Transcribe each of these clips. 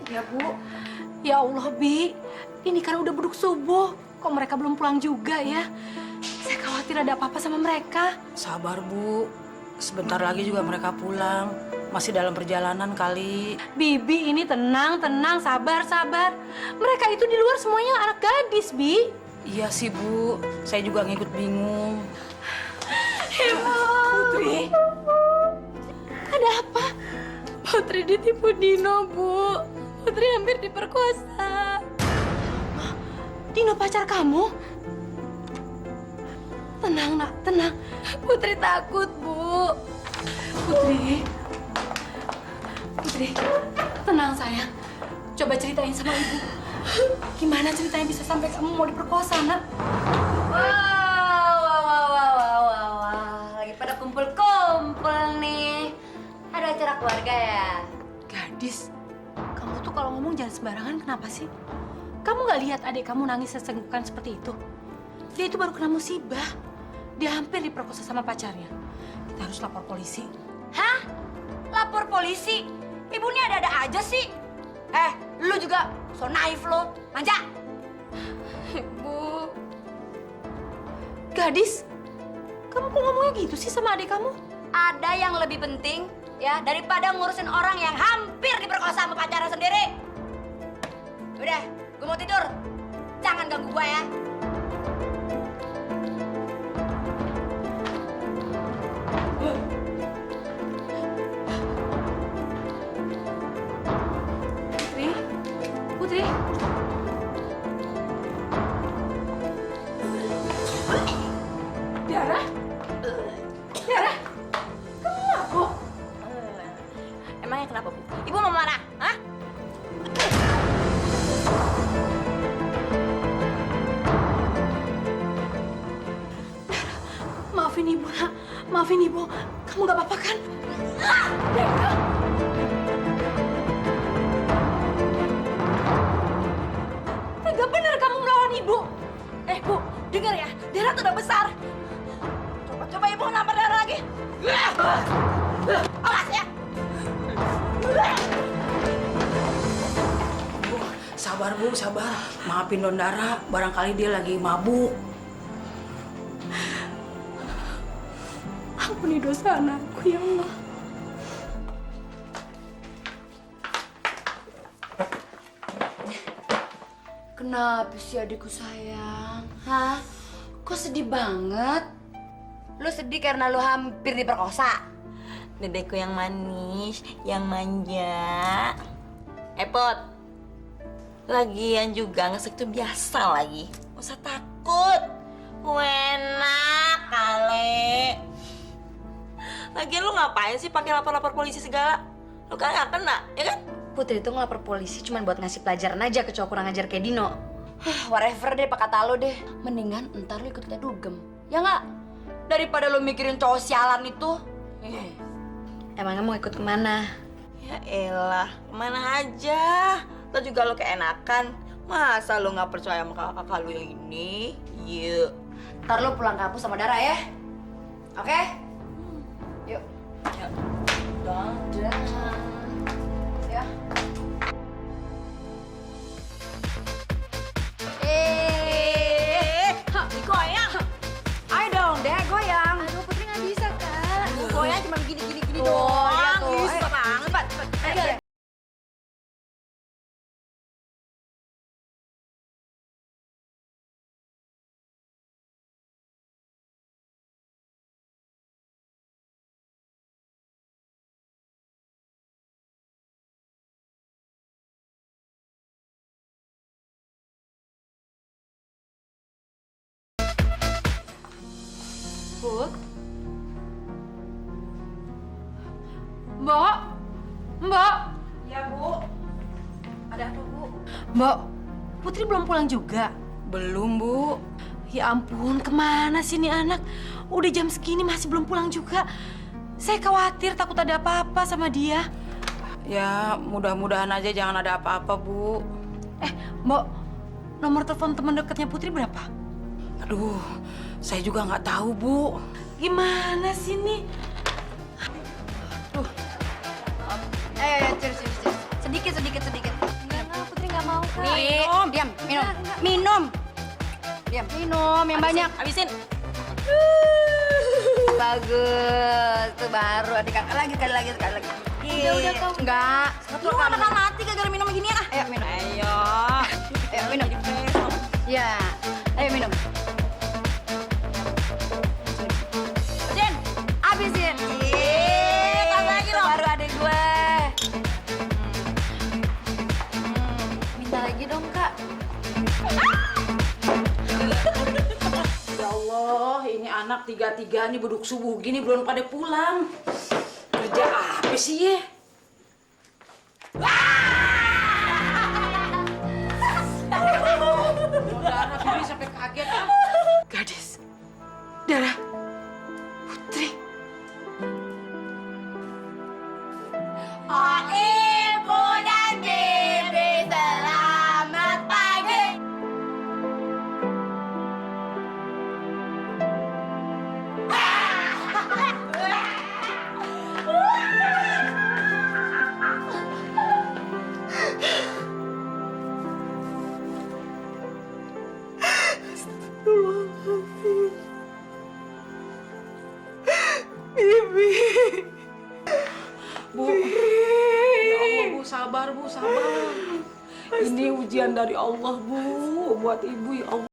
Ya, Bu. Ya Allah, Bi. Ini kan udah beduk subuh. Kok mereka belum pulang juga ya? Saya khawatir ada apa-apa sama mereka. Sabar, Bu. Sebentar lagi juga mereka pulang. Masih dalam perjalanan kali. Bibi ini tenang, sabar. Mereka itu di luar semuanya anak gadis, Bi. Iya sih, Bu. Saya juga ngikut bingung. Ibu. Putri. Ada apa? Putri ditipu Dino, Bu. Putri hampir diperkosa. Dino pacar kamu? Tenang, Nak, tenang. Putri takut, Bu. Putri, tenang sayang. Coba ceritain sama Ibu. Gimana ceritanya bisa sampai kamu mau diperkosa, Nak? Wow. Lagi pada kumpul-kumpul nih. Ada acara keluarga ya? Gadis, kamu tuh kalau ngomong jangan sembarangan, kenapa sih? Kamu nggak lihat adik kamu nangis sesenggukan seperti itu? Dia itu baru kena musibah. Dia hampir diperkosa sama pacarnya. Kita harus lapor polisi. Hah? Lapor polisi? Ibu ini ada-ada aja sih. Lu juga so naif lo. Manja. Ibu. Gadis, kamu kok ngomongnya gitu sih sama adik kamu? Ada yang lebih penting ya daripada ngurusin orang yang hampir diperkosa sama pacarnya sendiri. Udah, gue mau tidur. Jangan ganggu gue ya. Putri. Tiara? Kamu mabuk? Emangnya kenapa, Bu? Ibu mau marah? Hah? Maafin Ibu, Nak. Maafin Ibu. Kamu nggak apa-apa kan? Tiara! Tega bener kamu melawan Ibu. Bu, dengar ya. Dera tuh udah besar. Coba Ibu nampar Dera lagi. Awas ya. Bu, sabar, Bu, sabar. Maafin Dondara, barangkali dia lagi mabuk. Ampuni dosa anakku, ya Allah. Kenapa sih adikku sayang? Hah? Kok sedih banget? Lu sedih karena lu hampir diperkosa? Dedekku yang manis, yang manja. Pot, lagian juga ngesek tuh biasa lagi. Gak usah takut. Enak kali. Lagian lu ngapain sih pakai lapor-lapor polisi segala? Lu kan gak kena, ya kan? Putri itu ngelapor polisi cuma buat ngasih pelajaran aja ke cowok kurang ajar kayak Dino. Whatever deh, pak kata lo deh. Mendingan ntar lo ikut kita dugem. Ya nggak? Daripada lo mikirin cowok sialan itu. Emangnya mau ikut kemana? Ya elah, kemana aja. Lo juga lo keenakan. Masa lo nggak percaya sama kakak-kakak lo yang ini? Yuk. Ntar lo pulang kampus sama Dara ya. Oke? Yuk. Yuk. Dadah. Ya. Digoyang. Ayo dong, deh goyang. Aduh, Putri nggak bisa, Kak. Goyang cuma gini Oh, doang. iya tuh. Bisa Ayo. banget. Ayo. Put? Mbok? Mbok? Ya, Bu. Ada apa, Bu? Mbok, Putri belum pulang juga? Belum, Bu. Ya ampun, kemana sih nih anak? Udah jam segini masih belum pulang juga. Saya khawatir takut ada apa-apa sama dia. Ya, mudah-mudahan aja jangan ada apa-apa, Bu. Mbok, nomor telepon teman dekatnya Putri berapa? Aduh, saya juga nggak tahu, Bu. Gimana sih nih? Ayo, cheers. Sedikit. Diam, minum. Minum. Diam, minum yang banyak. Habisin. Bagus, tuh baru adik kakak lagi, sekali lagi. Udah kau. Enggak. Lu anak mati gara-gara minum beginian ah. Ayo minum. Ayo. Ayo minum. Ya, ayo minum. Jen, habisin. Tambah lagi Tuh dong. baru adik gue. Minta lagi dong, Kak. Ya Allah, ini anak tiga-tiga nih beduk subuh gini belum pada pulang. Kerja apa sih ya? Dara, Bibi sampai kaget ah. Gadis. Dara. Putri. Oh, Ibu dan Bibi, selamat pagi. Bu, ya Allah Bu, sabar Bu, sabar. Ini ujian dari Allah Bu, buat Ibu ya Allah.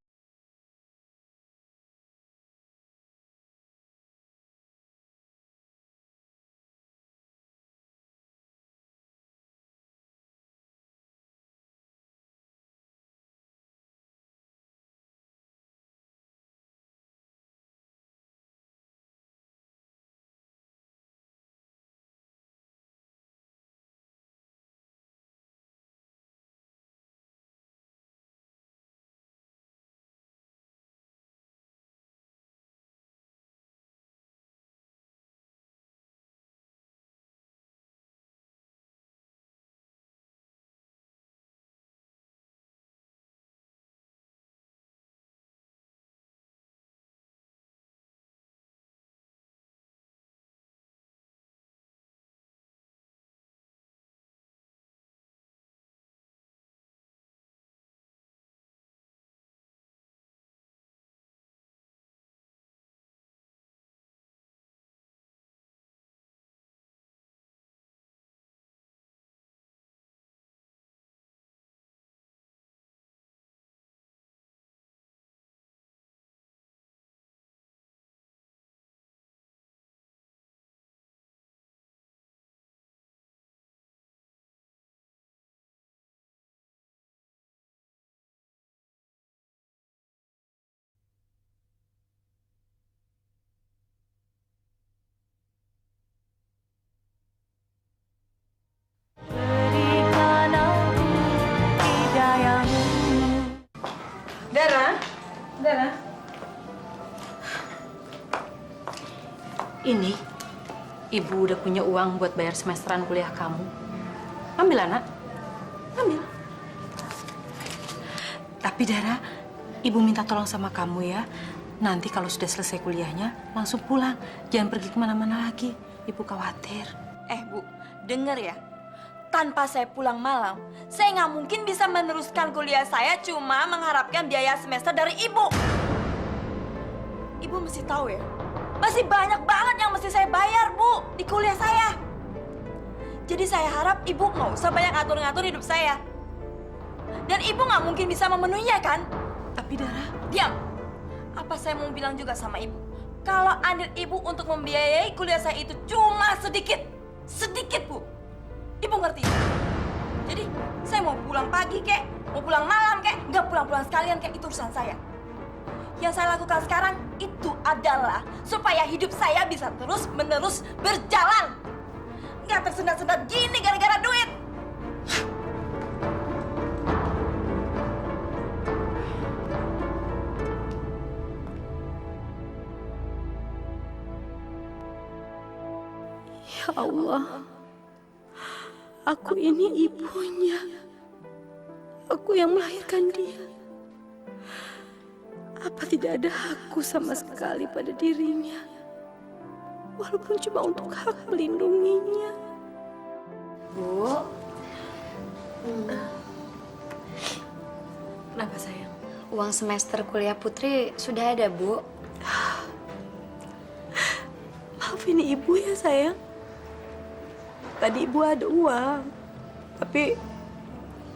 Dara. Ini, Ibu udah punya uang buat bayar semesteran kuliah kamu. Ambil, anak. Ambil. Tapi, Dara, Ibu minta tolong sama kamu ya. Nanti kalau sudah selesai kuliahnya, langsung pulang. Jangan pergi kemana-mana lagi. Ibu khawatir. Bu, denger ya. Tanpa saya pulang malam, saya nggak mungkin bisa meneruskan kuliah saya cuma mengharapkan biaya semester dari Ibu. Ibu mesti tahu ya, masih banyak banget yang mesti saya bayar, Bu, di kuliah saya. Jadi saya harap Ibu nggak usah banyak ngatur-ngatur hidup saya. Dan Ibu nggak mungkin bisa memenuhinya, kan? Tapi, Dara... Diam. Apa saya mau bilang juga sama Ibu? Kalau andil Ibu untuk membiayai kuliah saya itu cuma sedikit. Sedikit, Bu. Ibu ngerti? Jadi, saya mau pulang pagi, kek, mau pulang malam, kek, nggak pulang-pulang sekalian, kek, itu urusan saya. Yang saya lakukan sekarang itu adalah supaya hidup saya bisa terus-menerus berjalan. Nggak tersendat-sendat gini gara-gara duit. Ya Allah, aku ini ibunya. Aku yang melahirkan dia. Apa tidak ada hakku sama sekali pada dirinya? Walaupun cuma untuk hak melindunginya. Bu. Kenapa sayang? Uang semester kuliah Putri sudah ada, Bu. Maafin ibu ya sayang. Tadi ibu ada uang, tapi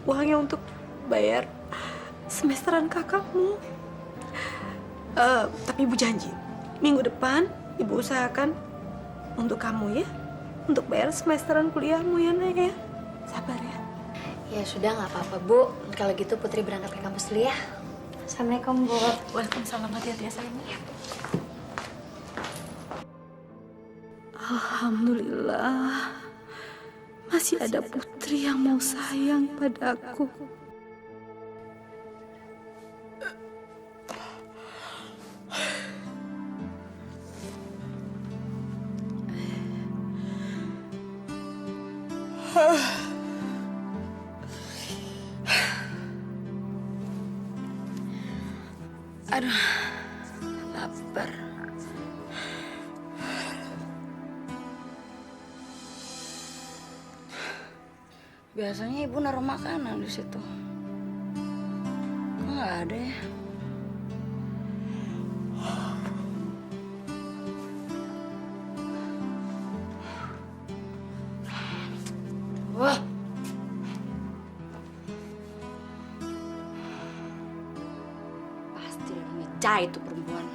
uangnya untuk bayar semesteran kakakmu. Tapi ibu janji, minggu depan ibu usahakan untuk kamu ya, untuk bayar semesteran kuliahmu ya nak ya. Sabar ya. Ya sudah, nggak apa-apa, Bu. Kalau gitu Putri berangkat ke kampus dulu ya. Assalamualaikum, Bu. Waalaikumsalam, hati-hati ya sayang. Alhamdulillah, masih ada Putri yang mau sayang pada aku. Aduh, lapar. Biasanya ibu naruh makanan di situ. Kok nggak ada ya? Wah. Pasti ada ngecai itu perempuan.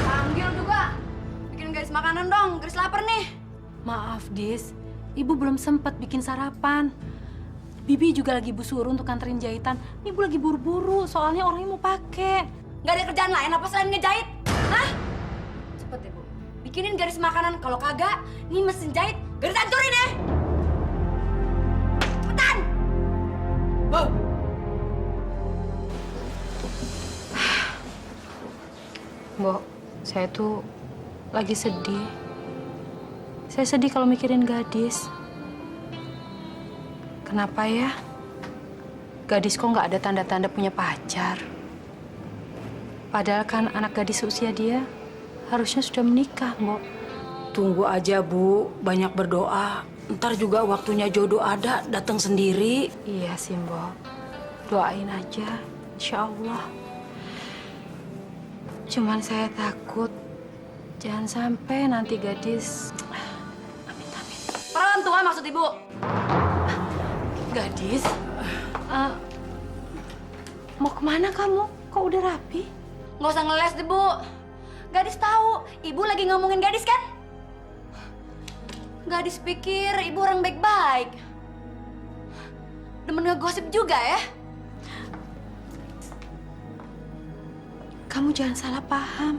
Panggil juga. Bikin garis makanan dong, garis lapar nih. Maaf, Dis. Ibu belum sempat bikin sarapan. Bibi juga lagi ibu suruh untuk nganterin jahitan. Ibu lagi buru-buru, soalnya orangnya mau pakai. Gak ada kerjaan lain apa selain ngejahit? Hah? Cepet ya, Bu. Bikinin garis makanan. Kalau kagak, nih mesin jahit. Garis hancurin ya! Cepetan! Bu! Mbok, saya tuh lagi sedih. Saya sedih kalau mikirin gadis. Kenapa ya? Gadis kok nggak ada tanda-tanda punya pacar? Padahal kan anak gadis usia dia harusnya sudah menikah, Mbok. Tunggu aja, Bu. Banyak berdoa. Ntar juga waktunya jodoh ada, datang sendiri. Iya sih, Mbok. Doain aja, insya Allah. Cuman saya takut jangan sampai nanti gadis... Amit-amit. Perawan tua maksud ibu? Gadis? Mau kemana kamu? Kok udah rapi? Nggak usah ngeles deh, Bu. Gadis tahu, ibu lagi ngomongin gadis kan? Gadis pikir ibu orang baik-baik. Demen ngegosip juga ya? Kamu jangan salah paham.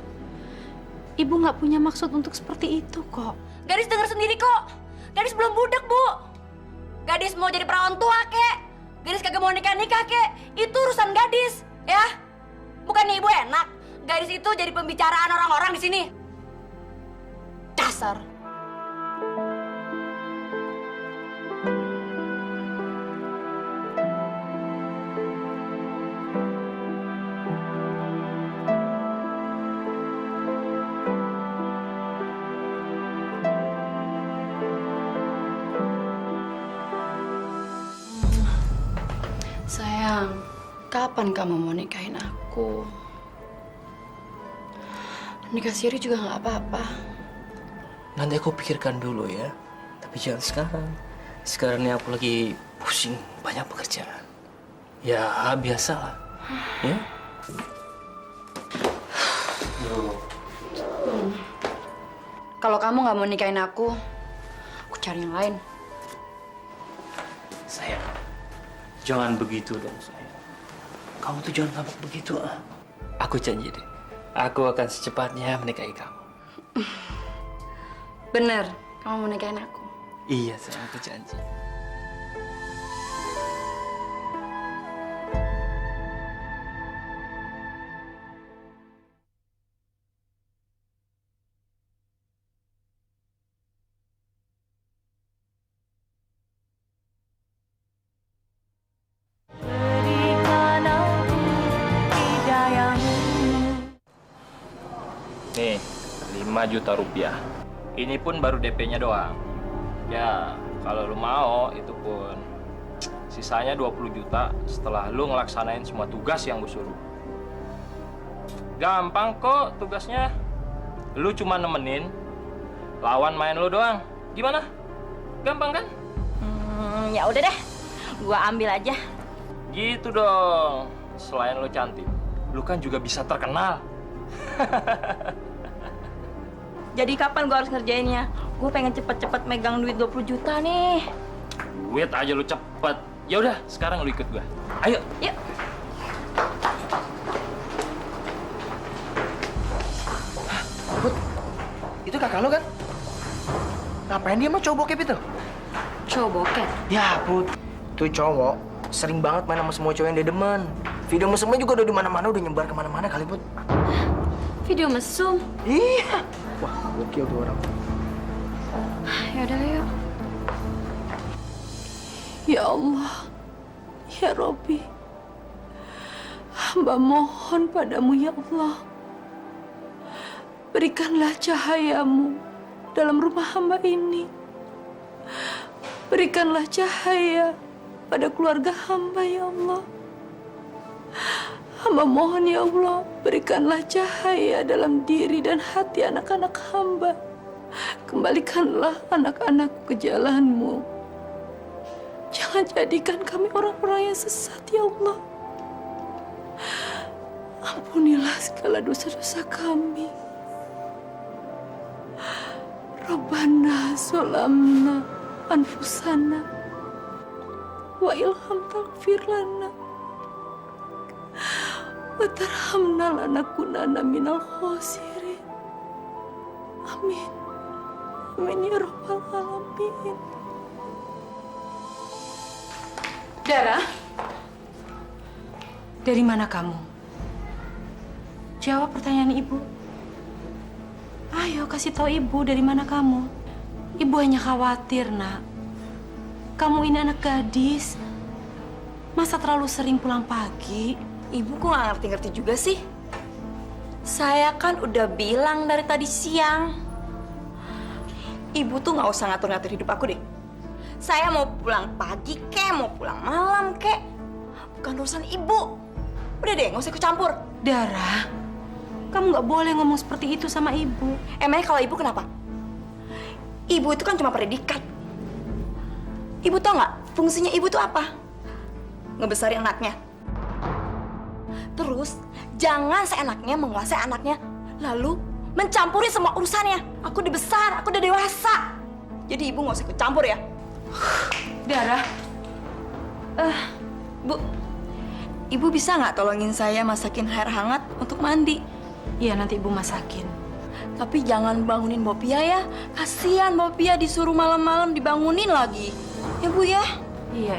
Ibu nggak punya maksud untuk seperti itu kok. Gadis dengar sendiri kok. Gadis belum budak, Bu. Gadis mau jadi perawan tua, kek. Gadis kagak mau nikah-nikah, kek. Itu urusan gadis, ya. Bukannya ibu enak. Gadis itu jadi pembicaraan orang-orang di sini. Dasar. Sayang, kapan kamu mau nikahin aku? Nikah siri juga nggak apa-apa. Nanti aku pikirkan dulu ya. Tapi jangan sekarang. Sekarang ini aku lagi pusing, banyak pekerjaan. Ya, biasalah. Ya? Kalau kamu nggak mau nikahin aku cari yang lain. Sayang, jangan begitu dong, sayang. Kamu tuh jangan ngambek begitu, ah. Aku janji deh. Aku akan secepatnya menikahi kamu. Bener, kamu mau nikahin aku? Iya, sayang, aku janji. Berikan aku hidayah juta rupiah. Ini pun baru DP-nya doang. Ya, kalau lu mau, itu pun sisanya 20 juta setelah lu ngelaksanain semua tugas yang gue suruh. Gampang kok tugasnya. Lu cuma nemenin, lawan main lu doang. Gimana? Gampang kan? Ya udah deh, gua ambil aja. Gitu dong. Selain lu cantik, lu kan juga bisa terkenal. Jadi kapan gua harus ngerjainnya? Gue pengen cepet-cepet megang duit 20 juta nih. Duit aja lu cepet. Ya udah, sekarang lu ikut gua. Ayo. Yuk. Put, itu kakak lo kan? Ngapain dia mah cowok bokep itu? Cowok bokep. Ya, Put. Tuh cowok sering banget main sama semua cowok yang dia demen. Video mesumnya juga udah di mana-mana, udah nyebar kemana-mana kali, Put. Video mesum. Iya. Wah, gokil tuh orang. Ya udah yuk. Ya Allah, ya Robbi, hamba mohon padamu ya Allah. Berikanlah cahayamu dalam rumah hamba ini. Berikanlah cahaya pada keluarga hamba ya Allah. Hamba mohon ya Allah, berikanlah cahaya dalam diri dan hati anak-anak hamba. Kembalikanlah anak-anakku ke jalanmu. Jangan jadikan kami orang-orang yang sesat, ya Allah. Ampunilah segala dosa-dosa kami. Rabbana zolamna anfusana wa ilham taghfir lana wa tarhamna lanakunanna minal khosirin. Amin. Amin ya rabbal alamin. Dara, dari mana kamu? Jawab pertanyaan ibu. Ayo kasih tahu ibu dari mana kamu. Ibu hanya khawatir, nak. Kamu ini anak gadis. Masa terlalu sering pulang pagi? Ibu kok nggak ngerti-ngerti juga sih? Saya kan udah bilang dari tadi siang. Ibu tuh nggak usah ngatur-ngatur hidup aku deh. Saya mau pulang pagi kek, mau pulang malam kek. Bukan urusan ibu. Udah deh, nggak usah ikut campur. Dara, kamu nggak boleh ngomong seperti itu sama ibu. Emangnya kalau ibu kenapa? Ibu itu kan cuma predikat. Ibu tau nggak fungsinya ibu tuh apa? Ngebesarin anaknya. Terus jangan seenaknya menguasai anaknya, lalu mencampuri semua urusannya. Aku udah besar, aku udah dewasa. Jadi ibu nggak usah ikut campur ya. Dara, Bu, ibu bisa nggak tolongin saya masakin air hangat untuk mandi? iya nanti ibu masakin. Tapi jangan bangunin Bopia ya. Kasihan Bopia disuruh malam-malam dibangunin lagi. Ya Bu ya? Iya,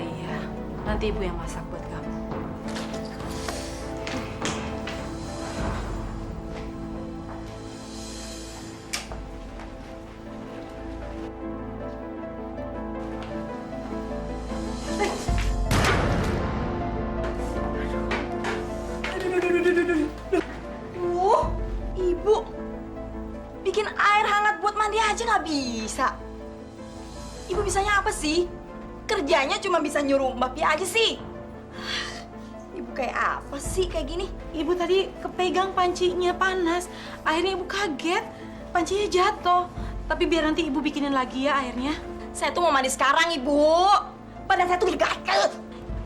nanti ibu yang masak buat kamu. Ibu, bikin air hangat buat mandi aja nggak bisa. Ibu bisanya apa sih? Kerjanya cuma bisa nyuruh Mbak Pia aja sih. Ibu kayak apa sih kayak gini? Ibu tadi kepegang pancinya panas. Akhirnya ibu kaget. Pancinya jatuh. Tapi biar nanti ibu bikinin lagi ya airnya. Saya tuh mau mandi sekarang, Ibu. Badan saya tuh gatel.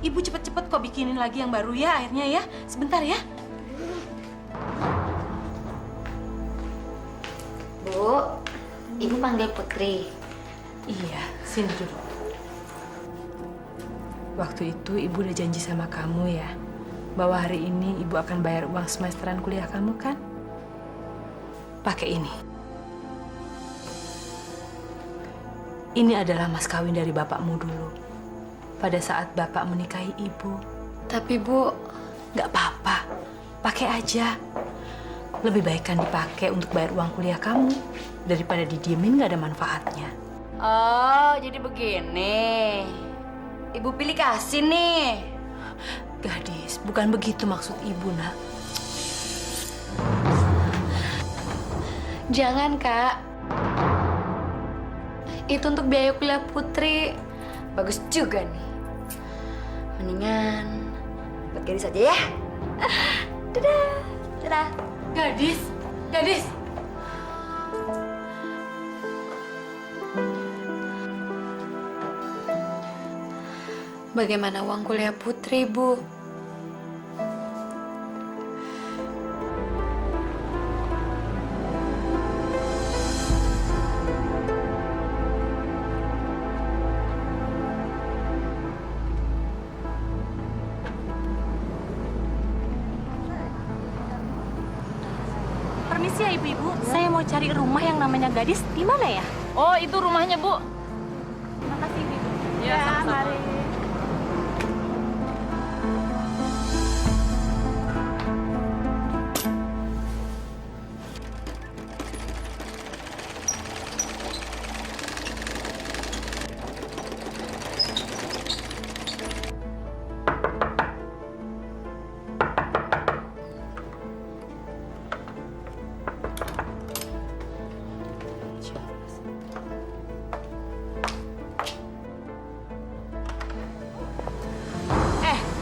Ibu cepet-cepet kok bikinin lagi yang baru ya airnya ya. Sebentar ya. Bu, ibu panggil Putri. Iya, sini dulu. Waktu itu ibu udah janji sama kamu ya, bahwa hari ini ibu akan bayar uang semesteran kuliah kamu kan? Pakai ini. Ini adalah mas kawin dari bapakmu dulu. Pada saat bapak menikahi ibu. Tapi Bu, Nggak apa-apa, pakai aja. Lebih baik kan dipakai untuk bayar uang kuliah kamu daripada didiemin nggak ada manfaatnya. oh jadi begini. Ibu pilih kasih nih. Gadis, bukan begitu maksud ibu, nak. Jangan, Kak. Itu untuk biaya kuliah Putri. Bagus juga nih. Mendingan buat Gadis aja ya. Dadah. Dadah. Gadis, Gadis. Bagaimana uang kuliah Putri, Bu? Permisi ya ibu-ibu, saya mau cari rumah yang namanya Gadis. Di mana ya? Oh, itu rumahnya, Bu. Terima kasih ibu-ibu. Ya, sama-sama. mari.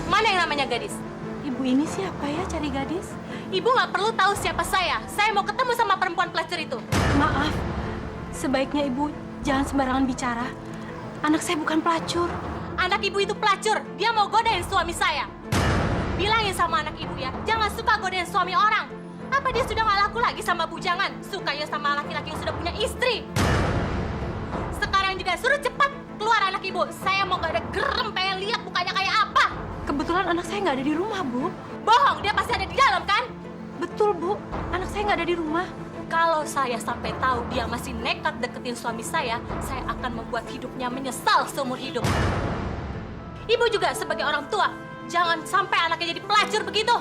Mana yang namanya Gadis? Ibu ini siapa ya cari Gadis? Ibu nggak perlu tahu siapa saya. Saya mau ketemu sama perempuan pelacur itu. Maaf, sebaiknya Ibu jangan sembarangan bicara. Anak saya bukan pelacur. Anak ibu itu pelacur. Dia mau godain suami saya. Bilangin sama anak ibu ya, jangan suka godain suami orang. Apa dia sudah nggak laku lagi sama bujangan? Sukanya sama laki-laki yang sudah punya istri. Sekarang juga suruh cepat keluar anak ibu. Saya mau nggak ada gerem pengen lihat mukanya kayak apa. Kebetulan anak saya nggak ada di rumah, Bu. Bohong, dia pasti ada di dalam kan? Betul, Bu. Anak saya nggak ada di rumah. Kalau saya sampai tahu dia masih nekat deketin suami saya akan membuat hidupnya menyesal seumur hidup. Ibu juga sebagai orang tua, jangan sampai anaknya jadi pelacur begitu.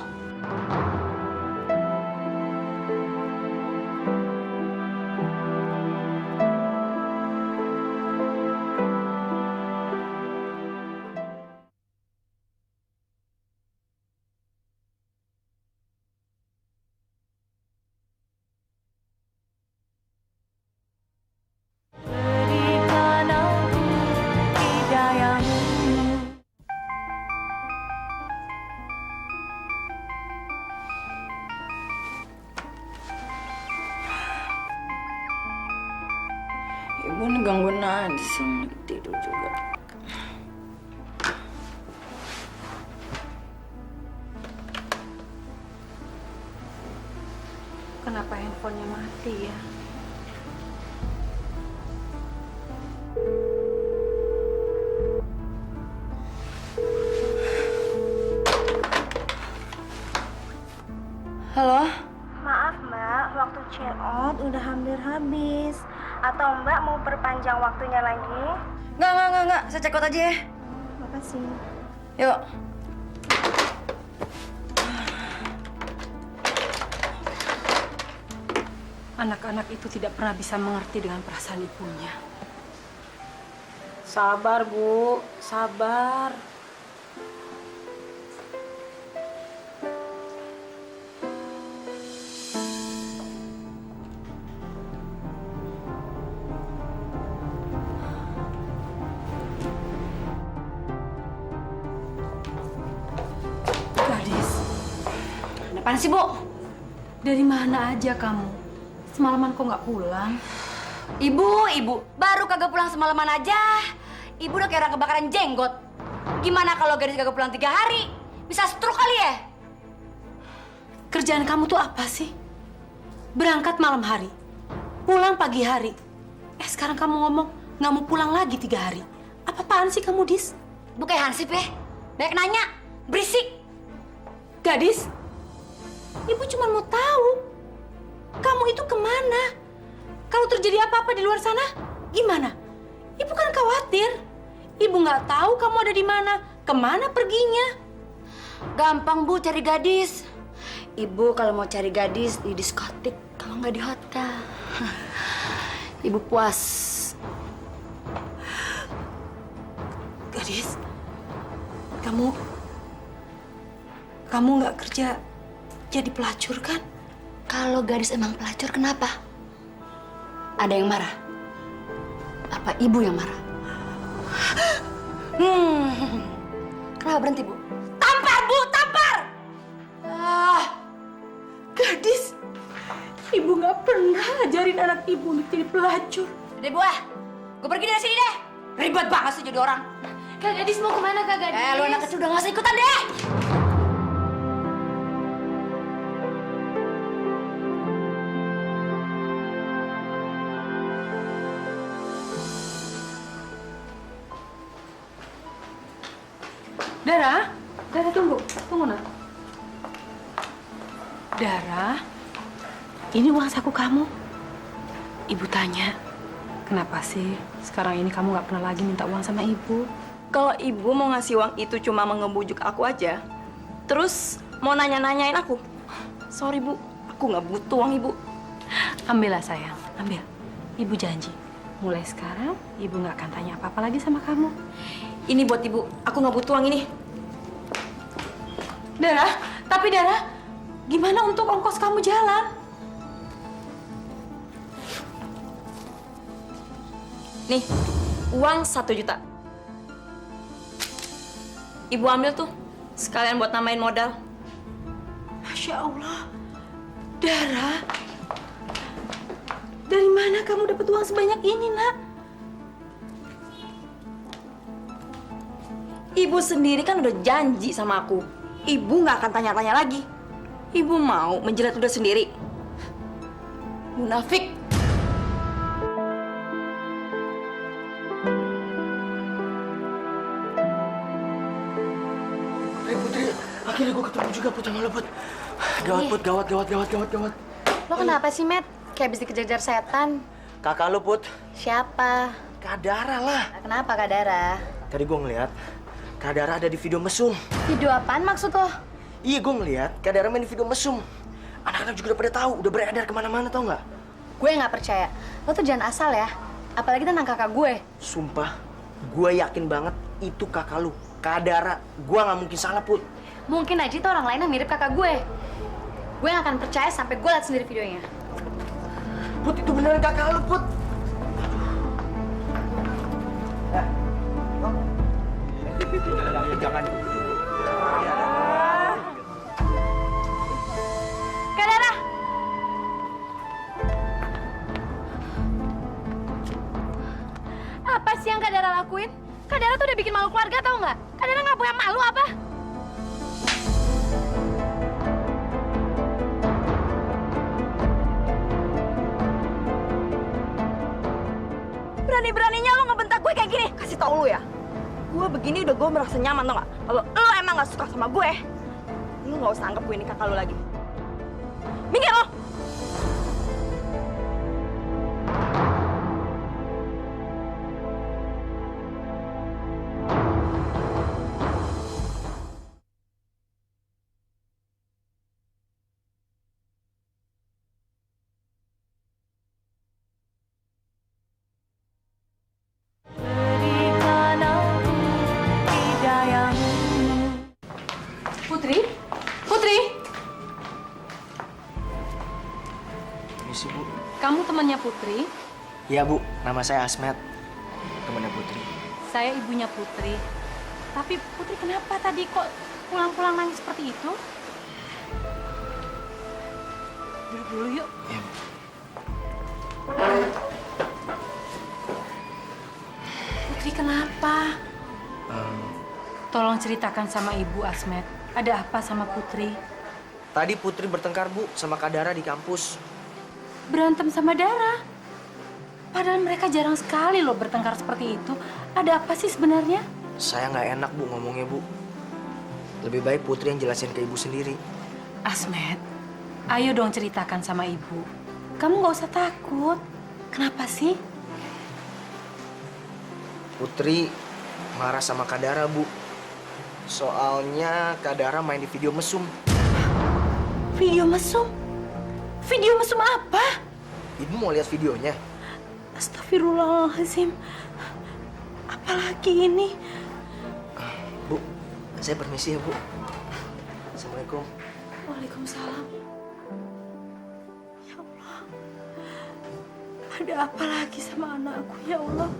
Ibu nih gangguin aja sih, tidur juga. Kenapa handphonenya mati ya? Halo? Maaf mbak, waktu check out udah hampir habis. Atau mbak mau perpanjang waktunya lagi? Nggak. Saya check out aja ya. Makasih. Yuk. Anak-anak itu tidak pernah bisa mengerti dengan perasaan ibunya. Sabar, Bu. Sabar. Gadis, Apaan sih, Bu? dari mana aja kamu? Semalaman kok nggak pulang? Ibu, baru kagak pulang semalaman aja. Ibu udah kayak orang kebakaran jenggot. Gimana kalau Gadis kagak pulang 3 hari? Bisa stroke kali ya? Kerjaan kamu tuh apa sih? Berangkat malam hari, pulang pagi hari. Sekarang kamu ngomong nggak mau pulang lagi 3 hari. Apa-apaan sih kamu, Dis? Bu kayak Hansip ya? Banyak nanya, berisik. Gadis, ibu cuma mau tahu kamu itu kemana? Kalau terjadi apa-apa di luar sana, gimana? Ibu kan khawatir. Ibu nggak tahu kamu ada di mana, kemana perginya. Gampang, Bu, cari Gadis. Ibu kalau mau cari Gadis di diskotik, kalau nggak di hotel. Ibu puas. Gadis, kamu nggak kerja jadi pelacur kan? Kalau Gadis emang pelacur, kenapa? Ada yang marah? Apa ibu yang marah? Kenapa berhenti, Bu? Tampar, Bu, tampar! Ah, gadis. Ibu nggak pernah ajarin anak ibu untuk jadi pelacur. Udah, Bu, gue pergi dari sini deh. Ribet banget sih jadi orang. Kak Gadis mau kemana Kak Gadis? Lu anak kecil udah gak usah ikutan deh. Dara, Dara tunggu nak. Dara, ini uang saku kamu. Ibu tanya, kenapa sih sekarang ini kamu nggak pernah lagi minta uang sama ibu? Kalau ibu mau ngasih uang itu cuma mau ngebujuk aku aja, terus mau nanya-nanyain aku. Sorry bu, aku nggak butuh uang ibu. Ambillah sayang, ambil. Ibu janji, mulai sekarang ibu nggak akan tanya apa-apa lagi sama kamu. Ini buat ibu, aku nggak butuh uang ini. Dara, tapi Dara, gimana untuk ongkos kamu jalan? Nih, uang 1 juta. Ibu ambil tuh, sekalian buat nambahin modal. Masya Allah, Dara, dari mana kamu dapat uang sebanyak ini, nak? Ibu sendiri kan udah janji sama aku. Ibu nggak akan tanya-tanya lagi. Ibu mau menjilat udah sendiri. Munafik. Putri, akhirnya gue ketemu juga Put sama lo Put. Gawat Put, gawat. Lo kenapa sih, Matt? Kayak habis dikejar-kejar setan. Kakak lo Put, Siapa? Kak Dara lah. Kenapa, Kak Dara? Tadi gue ngeliat Kak Dara ada di video mesum. Video apaan maksud lo? Iya, gue ngeliat Kak Dara main di video mesum. Anak-anak juga udah pada tahu, udah beredar kemana-mana, tau nggak? Gue nggak percaya. Lo tuh jangan asal ya. Apalagi tentang kakak gue. Sumpah, gue yakin banget itu kakak lu, Kak Dara. Gue nggak mungkin salah Put. Mungkin aja itu orang lain yang mirip kakak gue. Gue nggak akan percaya sampai gue lihat sendiri videonya. Put, itu beneran kakak lu Put. Jangan. Kak Dara! Apa sih yang Kak Dara lakuin? Kak Dara tuh udah bikin malu keluarga, tau nggak? Kak Dara nggak punya malu apa? Berani-beraninya lo ngebentak gue kayak gini. Kasih tau lo ya. Gue begini udah gue merasa nyaman tau gak? Kalau lo emang gak suka sama gue, lo gak usah anggap gue ini kakak lo lagi. Minggir lo! Putri, Misi Bu. kamu temannya Putri, Iya Bu, nama saya Asmet. Temannya Putri. saya ibunya Putri. Tapi Putri kenapa tadi kok pulang-pulang nangis seperti itu? Duduk dulu yuk. Iya Bu. Putri kenapa? Tolong ceritakan sama Ibu Asmet. Ada apa sama Putri? Tadi Putri bertengkar Bu sama Kak Dara di kampus. Berantem sama Dara? Padahal mereka jarang sekali loh bertengkar seperti itu. Ada apa sih sebenarnya? Saya nggak enak Bu ngomongnya Bu. Lebih baik Putri yang jelasin ke Ibu sendiri. Asmet, ayo dong ceritakan sama Ibu. Kamu nggak usah takut. Kenapa sih? Putri marah sama Kak Dara Bu. Soalnya Kak Dara main di video mesum. Video mesum? Video mesum apa? Ibu mau lihat videonya? Astagfirullahaladzim. Apalagi ini? Bu, saya permisi ya Bu. Assalamualaikum. Waalaikumsalam. Ya Allah. Ada apa lagi sama anakku ya Allah?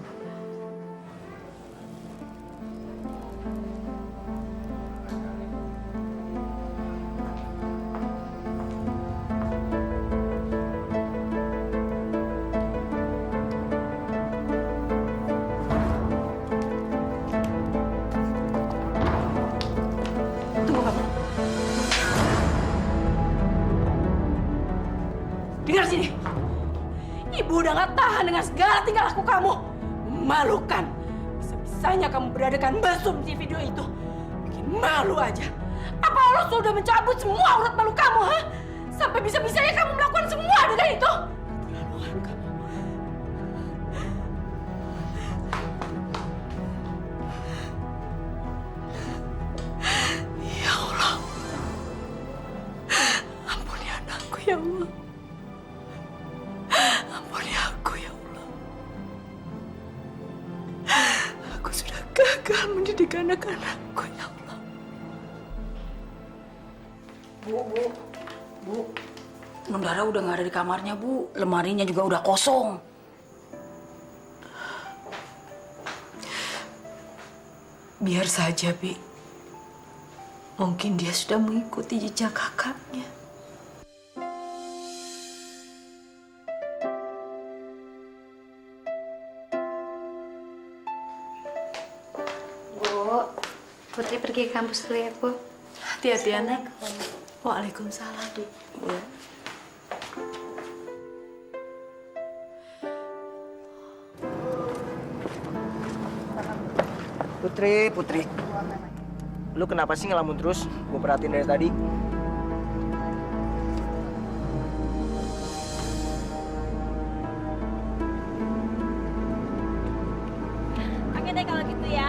Tunggu kamu. Dengar sini. Ibu udah gak tahan dengan segala tingkah laku kamu. Memalukan. Bisa-bisanya kamu beradakan mesum di video itu. Bikin malu aja. Apa Allah sudah mencabut semua urat malu kamu, ha? Sampai bisa-bisanya kamu melakukan semua dengan itu. Keterlaluan kamu. Ya Allah. Ampuni anakku ya Allah. Ampuni aku ya Allah. Aku sudah gagal mendidik anak-anakku ya Allah. Bu, Nundara udah nggak ada di kamarnya, Bu. Lemarinya juga udah kosong. Biar saja, Bi. Mungkin dia sudah mengikuti jejak kakaknya. Bu, Putri pergi ke kampus dulu ya, Bu. Hati-hati, anak. Waalaikumsalam, Bu. Putri. Lu kenapa sih ngelamun terus? Gue perhatiin dari tadi. Oke deh kalau gitu ya.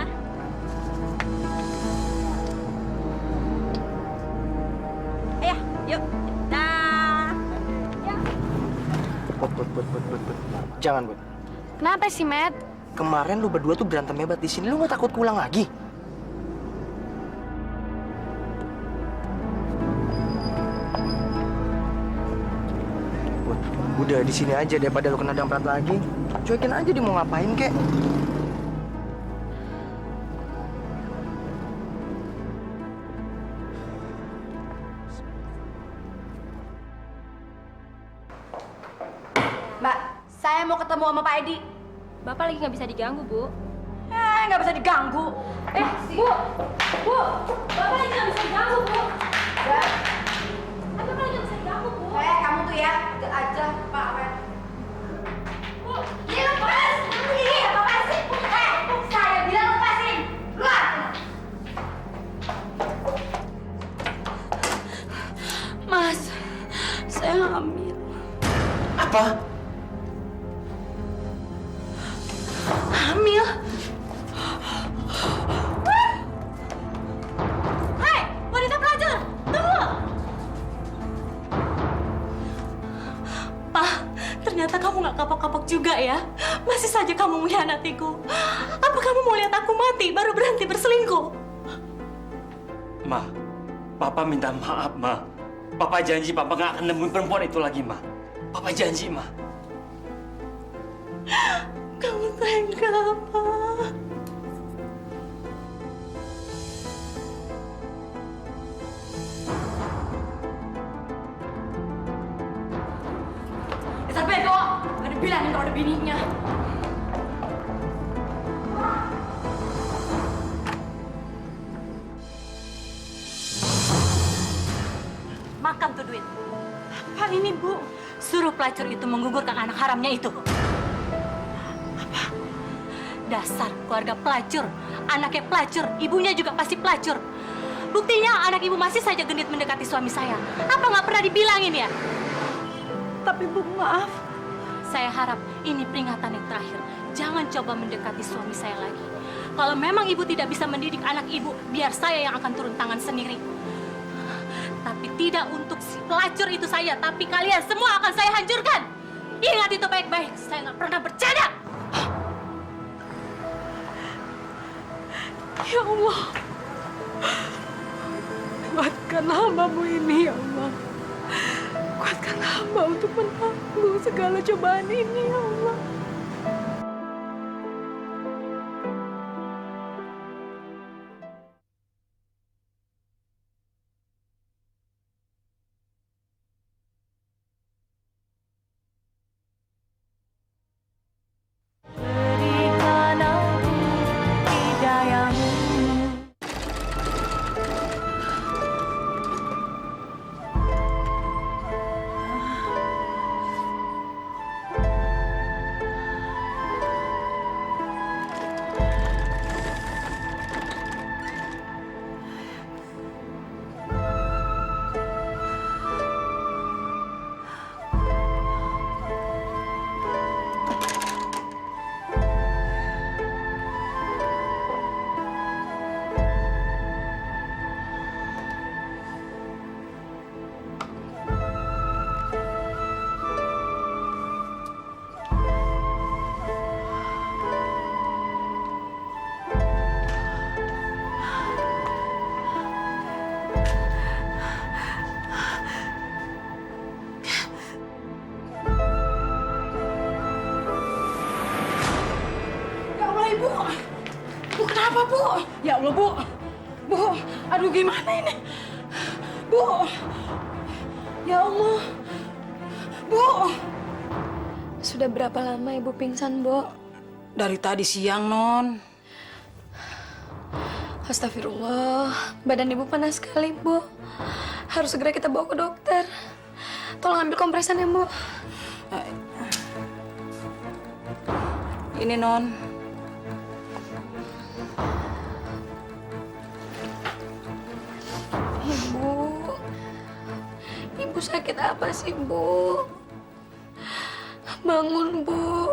Ayo, yuk. Dah. Put. Jangan, Put. Kenapa sih, Matt? Kemarin lu berdua tuh berantem hebat di sini. Lu nggak takut pulang lagi? Put, udah di sini aja daripada lu kena damprat lagi. Cuekin aja dia mau ngapain kek. Mbak, saya mau ketemu sama Pak Edi. Bapak lagi nggak bisa diganggu, Bu. Nggak bisa diganggu. Bu! Bu! Bapak lagi nggak bisa diganggu, Bu. Mbak, Bapak lagi nggak bisa diganggu, Bu. kamu tuh ya, deket aja, Pak. Bu! Ini lepas! Ini apa sih? Saya bilang lepasin! Keluar! Mas, saya hamil. Apa? Hamil? Hei, wanita pelajar! Tunggu! Pak, ternyata kamu nggak kapok-kapok juga ya. Masih saja kamu mengkhianatiku. Apa kamu mau lihat aku mati baru berhenti berselingkuh? Ma, Papa minta maaf, Ma. Papa janji Papa nggak akan nemuin perempuan itu lagi, Ma. Papa janji, Ma. Kamu tega, Pak. Dasar bego! Gak dibilangin kalau ada bininya. Makan tuh duit. Apa ini, Bu? Suruh pelacur itu menggugurkan anak haramnya itu. Dasar keluarga pelacur. Anaknya pelacur, ibunya juga pasti pelacur. Buktinya anak ibu masih saja genit mendekati suami saya. Apa nggak pernah dibilangin ya? Tapi Bu, maaf. Saya harap ini peringatan yang terakhir. Jangan coba mendekati suami saya lagi. Kalau memang ibu tidak bisa mendidik anak ibu, biar saya yang akan turun tangan sendiri. Tapi tidak untuk si pelacur itu saya, tapi kalian semua akan saya hancurkan. Ingat itu baik-baik, saya nggak pernah bercanda. Ya Allah. Kuatkan hamba-Mu ini, ya Allah. Kuatkanlah hamba untuk menanggung segala cobaan ini, ya Allah. Bu, kenapa, Bu? Ya Allah, Bu. Bu, aduh gimana ini? Bu. Ya Allah. Bu. Sudah berapa lama Ibu pingsan, Bu? Dari tadi siang, Non. Astagfirullah, badan Ibu panas sekali, Bu. Harus segera kita bawa ke dokter. Tolong ambil kompresan ya, Bu. Ini, Non. Ibu sakit apa sih, Bu? Bangun, Bu.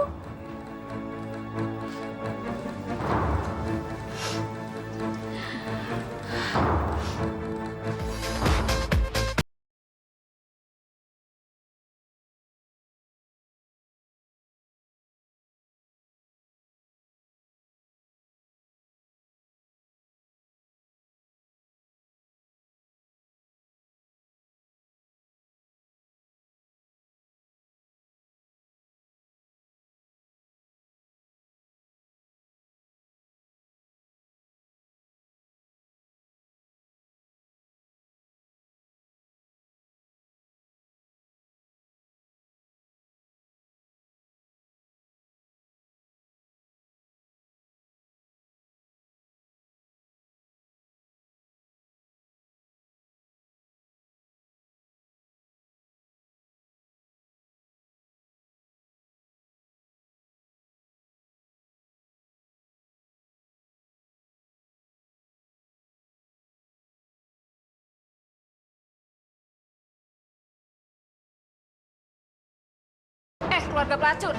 Keluarga pelacur.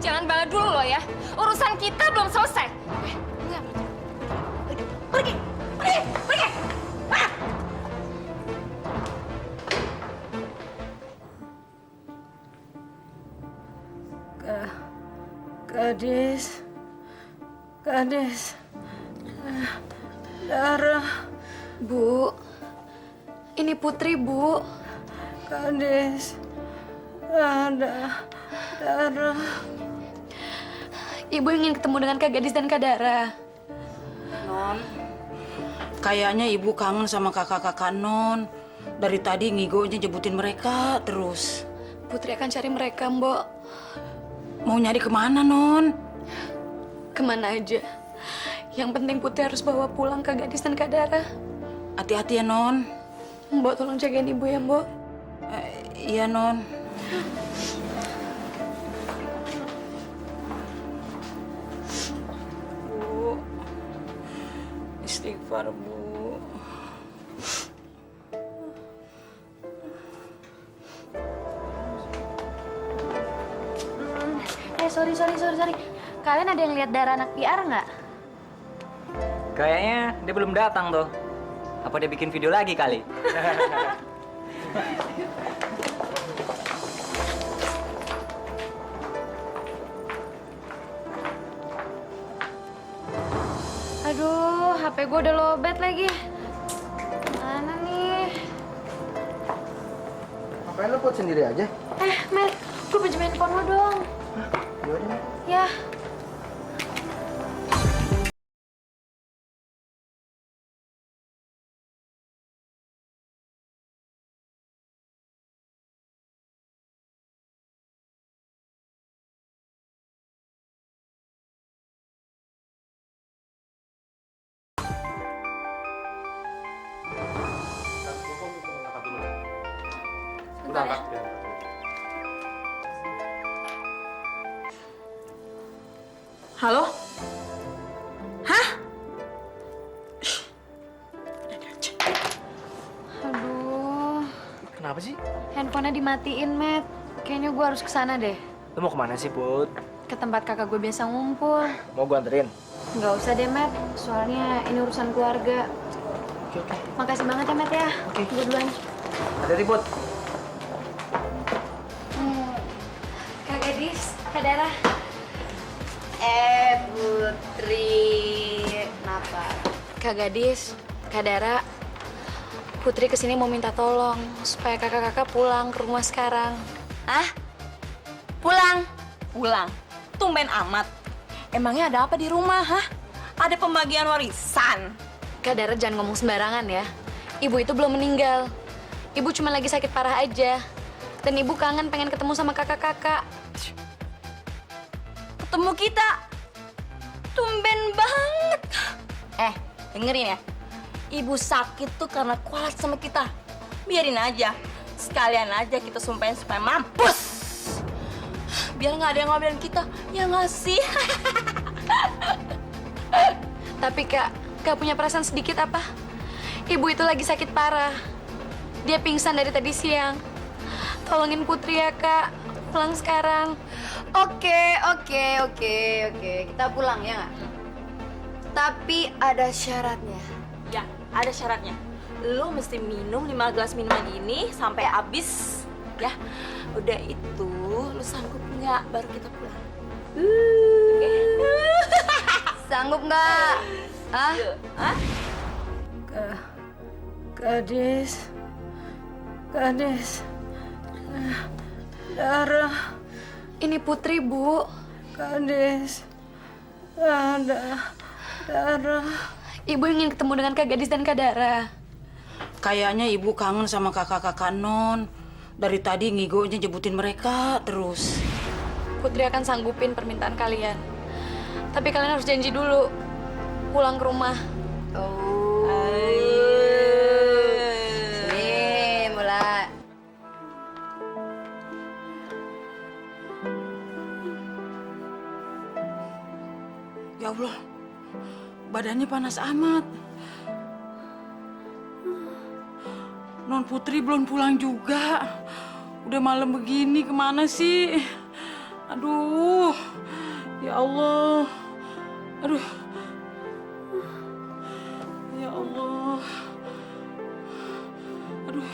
Jangan bala dulu loh ya. Urusan kita belum selesai. Pergi! Pergi! Pergi! Ah! Gadis. Darah. Bu. Ini Putri, Bu. Gadis. Ada darah. Ibu ingin ketemu dengan Kak Gadis dan Kak Dara. Non, kayaknya Ibu kangen sama kakak-kakak Non. Dari tadi ngigonya jebutin mereka terus. Putri akan cari mereka, Mbok. Mau nyari kemana, Non? Kemana aja. Yang penting Putri harus bawa pulang Kak Gadis dan Kak Dara. Hati-hati ya, Non. Mbok tolong jagain Ibu ya, Mbok. Iya, Non. Bu, istighfar, Bu. Sorry. Kalian ada yang lihat Dara anak PR nggak? Kayaknya dia belum datang tuh. Apa dia bikin video lagi kali? Aduh, HP gue udah lowbat lagi. Mana nih? Ngapain lo Put sendiri aja? Matt, gue pinjem handphone lo dong. Yaudah. Ya. Udah angkat. Halo? Hah? Aduh, Kenapa sih? handphonenya dimatiin, Matt. Kayaknya gue harus kesana deh. Lo mau kemana sih Put? Ke tempat kakak gue biasa ngumpul. Mau gue anterin? Nggak usah deh, Matt. Soalnya ini urusan keluarga. Oke. Makasih banget ya, Matt ya. Oke. Gue duluan. Hati-hati Put. Kak Gadis, Kak Dara. Putri. Kenapa? Kak Gadis, Kak Dara. Putri kesini mau minta tolong supaya kakak-kakak pulang ke rumah sekarang. Hah? Pulang? Pulang? Tumben amat. Emangnya ada apa di rumah, hah? Ada pembagian warisan? Kak Dara jangan ngomong sembarangan ya. Ibu itu belum meninggal. Ibu cuma lagi sakit parah aja. Dan ibu kangen pengen ketemu sama kakak-kakak. Ketemu kita? Tumben banget. Dengerin ya. Ibu sakit tuh karena kualat sama kita. Biarin aja. Sekalian aja kita sumpahin supaya mampus. Biar nggak ada yang ngomelin kita. Ya nggak sih? Tapi Kak punya perasaan sedikit apa? Ibu itu lagi sakit parah. Dia pingsan dari tadi siang. Tolongin Putri ya, Kak. Pulang sekarang. Oke. Kita pulang ya nggak? Tapi ada syaratnya. Ya, ada syaratnya. Lu mesti minum 5 gelas minuman ini sampai habis. Ya, udah itu lu sanggup nggak baru kita pulang. Sanggup nggak? Hah? Hah? Gadis. Dara. Ini Putri, Bu. Gadis. Dara. Ibu ingin ketemu dengan Kak Gadis dan Kak Dara. Kayaknya ibu kangen sama kakak-kakak Non. Dari tadi ngigonya jebutin mereka terus. Putri akan sanggupin permintaan kalian. Tapi kalian harus janji dulu. Pulang ke rumah. Sini, mulai. Ya Allah, badannya panas amat. Non Putri belum pulang juga. Udah malam begini, kemana sih? Aduh, ya Allah. Aduh. Ya Allah. Aduh,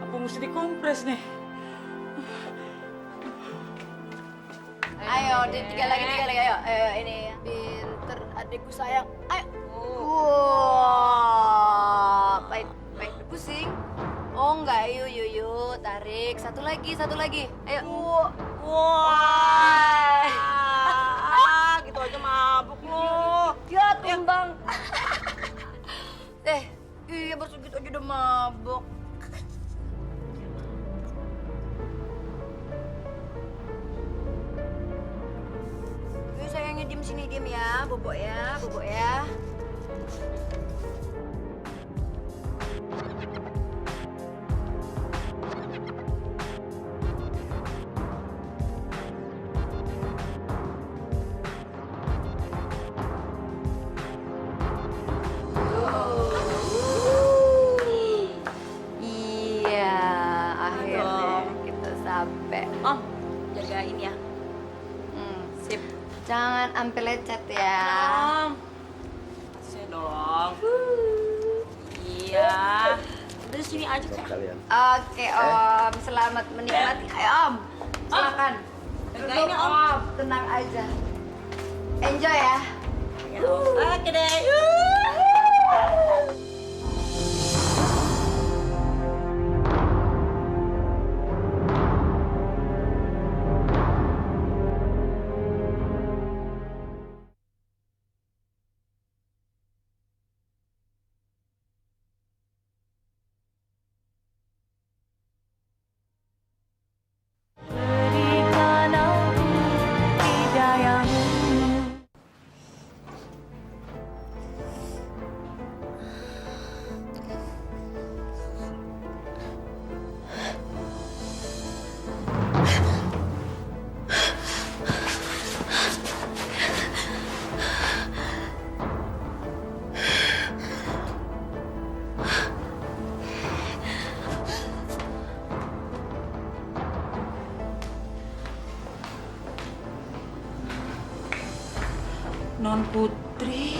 apa mesti dikompres nih? Ayo, tiga lagi, ayo. Ini pinter adikku sayang. Ayo. Wow, pahit pusing. Oh enggak, yuk, tarik. Satu lagi. Ayo. Wah, gitu aja mabuk lu. Ya, tumbang. Iya baru segitu aja udah mabok. Yuk sayangnya diem sini, diem ya, bobok ya. Iya, akhirnya kita sampai. Oh, jagain ya. Sip. Jangan sampai lecet ya. Saya dong. Iya. Udah sini aja kak. Oke, Om. Selamat menikmati. Ayo, Om. Silakan. Jagain ya, Om. Om. Tenang aja. Enjoy ya. Oke deh. Non Putri.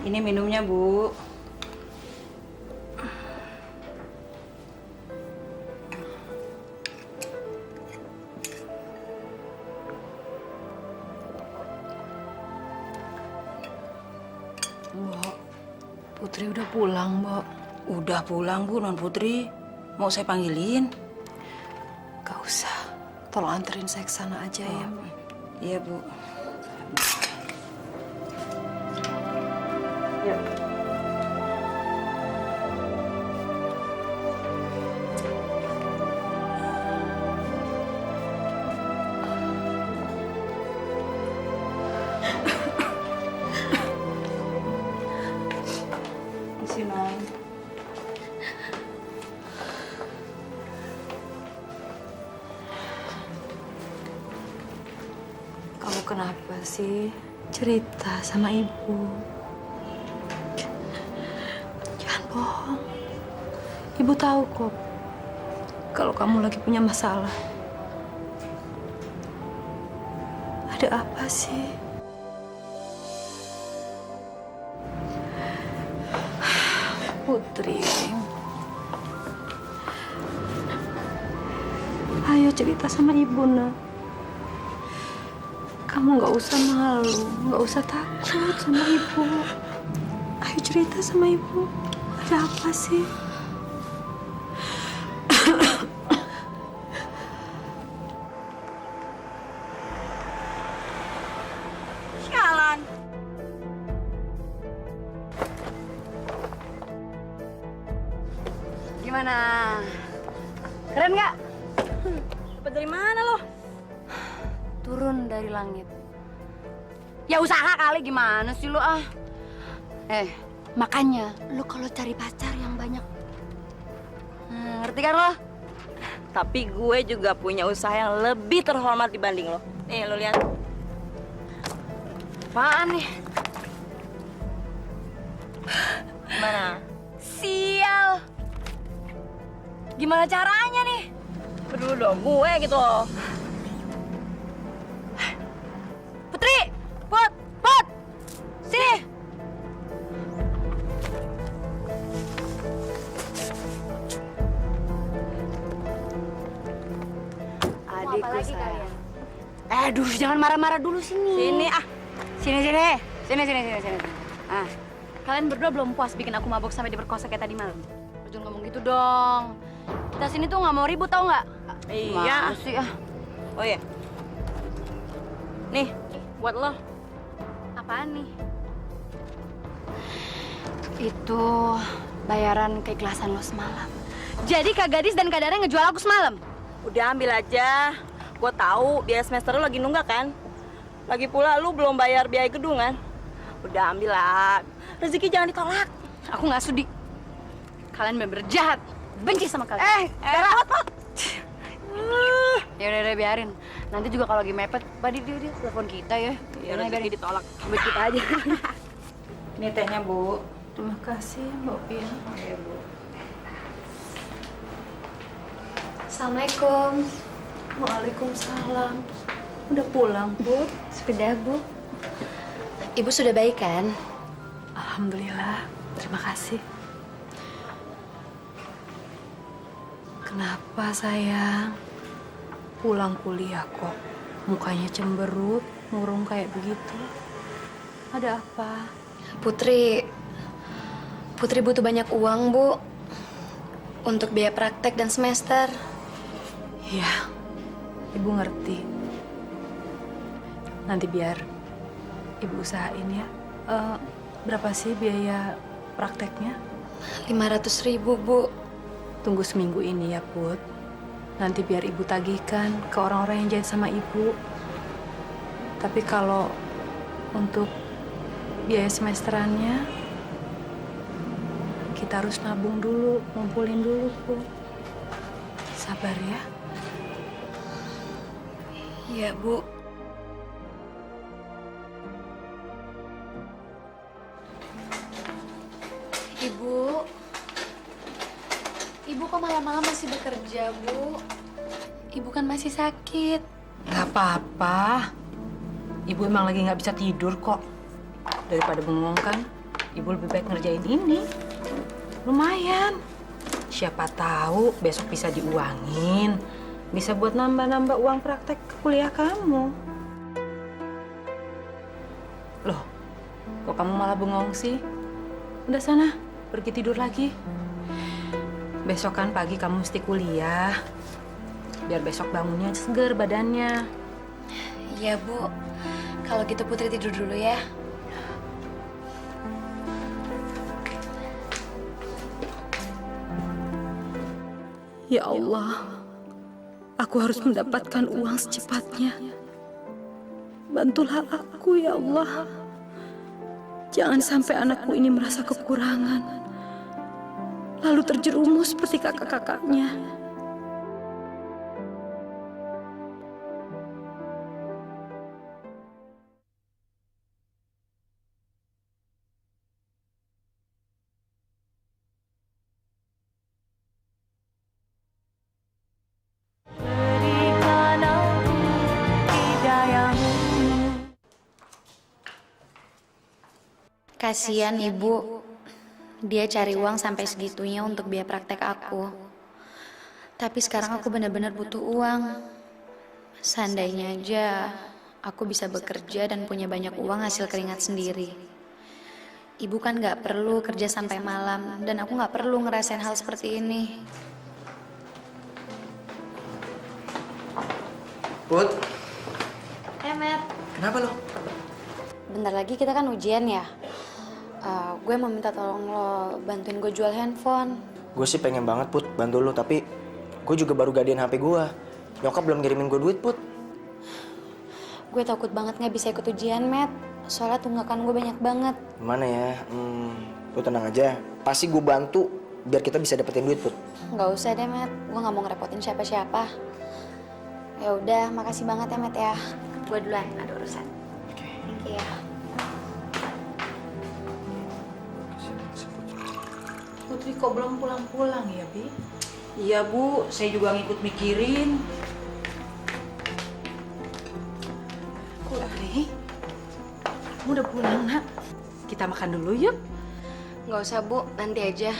Ini minumnya, Bu. Mbok, Putri udah pulang, Mbok. Udah pulang, Bu, Non Putri. Mau saya panggilin? Gak usah. Tolong anterin saya ke sana aja ya, Mbok. Iya, Bu. Isi, Non. Kamu kenapa sih? Cerita sama ibu. Jangan bohong. Ibu tahu kok kalau kamu lagi punya masalah. Ada apa sih? Putri. Ayo cerita sama ibu, nak. Kamu nggak usah malu, nggak usah takut sama ibu. Ayo cerita sama ibu. Ada apa sih? Sialan. Gimana? Keren nggak? Dapat dari mana lo? Turun dari langit. Ya usaha kali, gimana sih lu ah? Makanya lu kalau cari pacar yang banyak. Ngerti kan lo? Tapi gue juga punya usaha yang lebih terhormat dibanding lo. Nih, lo lihat. Apaan nih? Gimana? Sial. Gimana caranya nih? Peduli dong gue gitu loh. Putri! Put! Sini! Adikku sayang. Aduh, jangan marah-marah dulu sini. Sini ah. Sini. Ah, kalian berdua belum puas bikin aku mabuk sampai diperkosa kayak tadi malam? Jangan ngomong gitu dong. Kita sini tuh nggak mau ribut, tau nggak? Iya. Mana sih ah? Oh iya. Nih, buat lo. Apaan nih? Itu bayaran keikhlasan lo semalam. Jadi Kak Gadis dan Kak Dara ngejual aku semalam? Udah ambil aja. Gue tahu biaya semester lo lagi nunggak kan? Lagi pula lu belum bayar biaya gedung kan? Udah ambil lah. Rezeki jangan ditolak. Aku nggak sudi. Kalian bener-bener jahat. Benci sama kalian. Dara! Ya udah biarin. Nanti juga kalau lagi mepet, dia telepon kita ya. Ya rezeki ditolak. Buat kita aja. Ini tehnya, Bu. Terima kasih, Mbak Pia. Iya, Bu. Assalamualaikum. Waalaikumsalam. Udah pulang, Bu? Sudah, Bu. Ibu sudah baik kan? Alhamdulillah. Terima kasih. Kenapa sayang? Pulang kuliah kok mukanya cemberut, murung kayak begitu. Ada apa? Putri butuh banyak uang, Bu. Untuk biaya praktek dan semester. Iya, Ibu ngerti. Nanti biar Ibu usahain ya. Berapa sih biaya prakteknya? 500.000, Bu. Tunggu seminggu ini ya, Put. Nanti biar Ibu tagihkan ke orang-orang yang jahat sama Ibu. Tapi kalau untuk biaya semesterannya, kita harus nabung dulu, ngumpulin dulu, Put. Sabar ya. Iya, Bu. malam-malam masih bekerja, Bu? Ibu kan masih sakit. Gak apa-apa. Ibu emang lagi nggak bisa tidur kok. Daripada bengong kan, ibu lebih baik ngerjain ini. Lumayan. Siapa tahu besok bisa diuangin. Bisa buat nambah-nambah uang praktek kuliah kamu. Loh, kok kamu malah bengong sih? Udah sana, pergi tidur lagi. Besok kan pagi kamu mesti kuliah. Biar besok bangunnya seger badannya. Iya, Bu. Kalau gitu Putri tidur dulu ya. Ya Allah, aku harus mendapatkan uang secepatnya. Bantulah aku ya Allah. Jangan sampai anakku ini merasa kekurangan, lalu terjerumus seperti kakak-kakaknya. Kasihan ibu, dia cari uang sampai segitunya untuk biaya praktek aku. Tapi sekarang aku benar-benar butuh uang. Seandainya aja aku bisa bekerja dan punya banyak uang hasil keringat sendiri. Ibu kan gak perlu kerja sampai malam, dan aku gak perlu ngerasain hal seperti ini. Put, Matt. kenapa lo? Bentar lagi kita kan ujian ya. Gue mau minta tolong lo bantuin gue jual handphone. Gue sih pengen banget, Put, bantu lo, tapi gue juga baru gadein HP gue. Nyokap belum ngirimin gue duit, Put. Gue takut banget gak bisa ikut ujian, Matt. Soalnya tunggakan gue banyak banget. Gimana ya? Lo tenang aja. Pasti gue bantu biar kita bisa dapetin duit, Put. Gak usah deh, Matt. Gue gak mau ngerepotin siapa-siapa. Ya udah, makasih banget ya, Matt ya. Gue duluan, ada urusan. Oke. Thank you ya. Putri kok belum pulang-pulang ya, Bi? Iya, Bu. Saya juga ngikut mikirin. Putri, kamu udah pulang, Nak? Kita makan dulu yuk. Gak usah, Bu. Nanti aja.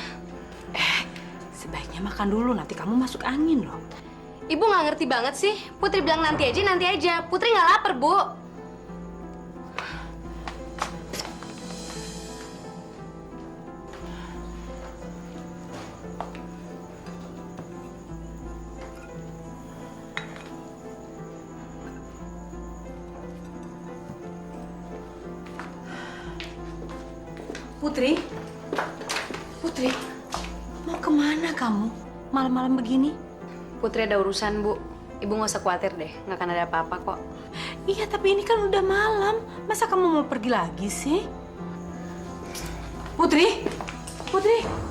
Sebaiknya makan dulu, nanti kamu masuk angin loh. Ibu gak ngerti banget sih. Putri bilang nanti aja, nanti aja. Putri gak lapar, Bu. Putri, Putri, mau kemana kamu malam-malam begini? Putri ada urusan, Bu. Ibu gak usah khawatir deh. Gak akan ada apa-apa kok. Iya, tapi ini kan udah malam. Masa kamu mau pergi lagi sih? Putri, Putri.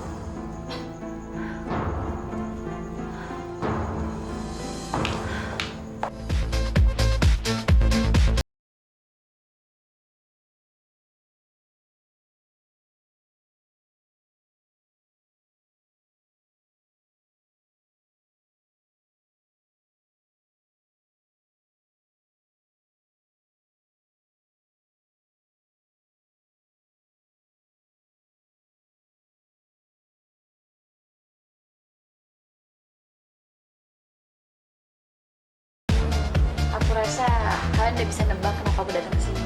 Aku rasa kalian udah bisa nebak kenapa aku datang ke sini.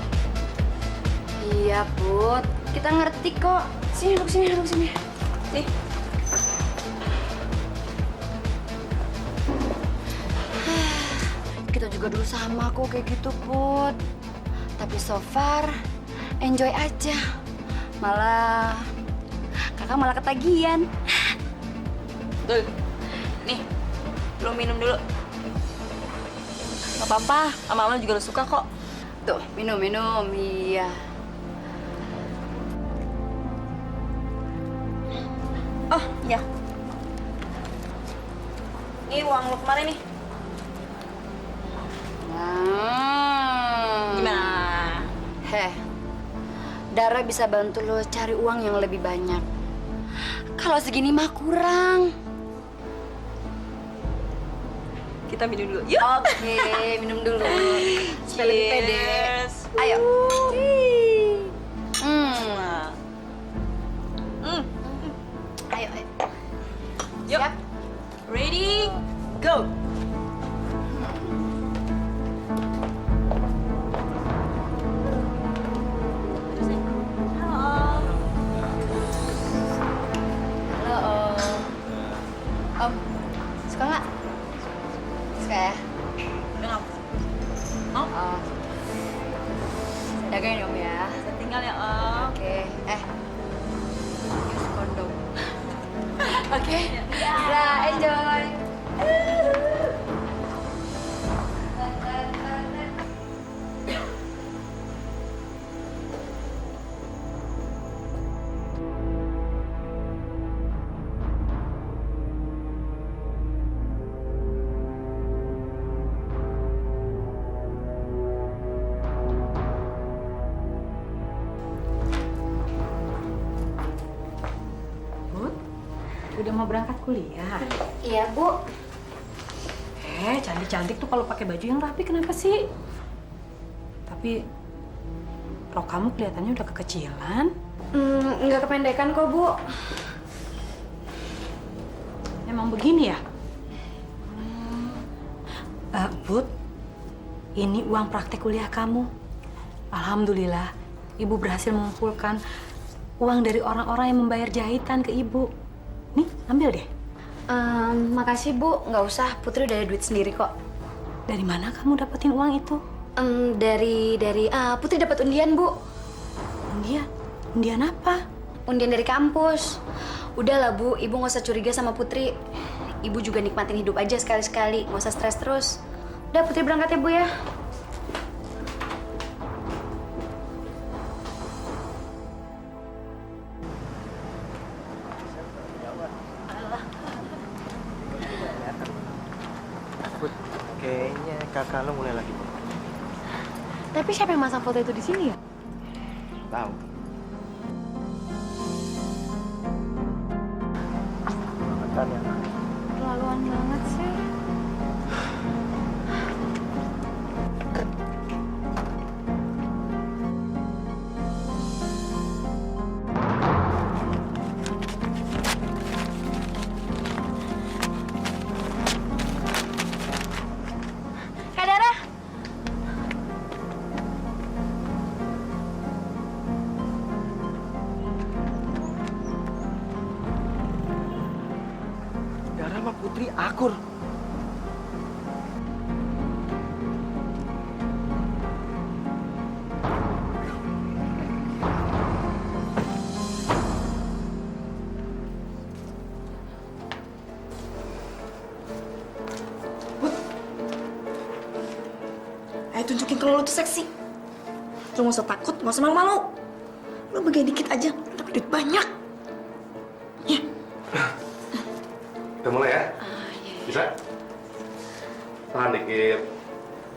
Iya, Put. Kita ngerti kok. Sini, duduk sini, duduk sini. Nih. Kita juga dulu sama kok kayak gitu, Put. Tapi so far, enjoy aja. Kakak malah ketagihan. Dul, nih, lu minum dulu. Gak apa-apa, Mama juga lu suka kok. Tuh, minum. Iya. Oh, iya. Ini uang lu kemarin nih. Gimana? Dara bisa bantu lo cari uang yang lebih banyak. Kalau segini mah kurang. Kita minum dulu. Yuk. Oke, minum dulu. Supaya lebih pede. Cheers. Ayo. Ayo, ayo. Yuk. Ready, go. Halo, Om. Om, suka nggak? Suka ya? Om. Oh. Jagain Om ya. Tinggal ya, Om. Oke, use kondom. Oke, Nah, enjoy. Bud, udah mau berangkat kuliah? Iya, Bu. Cantik-cantik tuh kalau pakai baju yang rapi kenapa sih? Tapi rok kamu kelihatannya udah kekecilan. Nggak kependekan kok, Bu. Emang begini ya? Bud, ini uang praktek kuliah kamu. Alhamdulillah, Ibu berhasil mengumpulkan uang dari orang-orang yang membayar jahitan ke Ibu. Nih, ambil deh. Makasih, Bu. Nggak usah, Putri udah ada duit sendiri kok. Dari mana kamu dapetin uang itu? Dari Putri dapat undian, Bu. Undian? Undian apa? Undian dari kampus. Udahlah, Bu. Ibu nggak usah curiga sama Putri. Ibu juga nikmatin hidup aja sekali-sekali. Nggak usah stres terus. Udah, Putri berangkat ya, Bu ya. Put, kayaknya kakak lo mulai lagi. Tapi siapa yang masang foto itu di sini ya? Tahu. Makan ya. Keterlaluan banget sih. Kak Dara. Dara sama Putri akur. Ayo tunjukin kalau lo tuh seksi. Lo gak usah takut, gak usah malu-malu. Lo begini dikit aja, tapi duit banyak. Ya. Udah mulai ya? Bisa? Tahan dikit.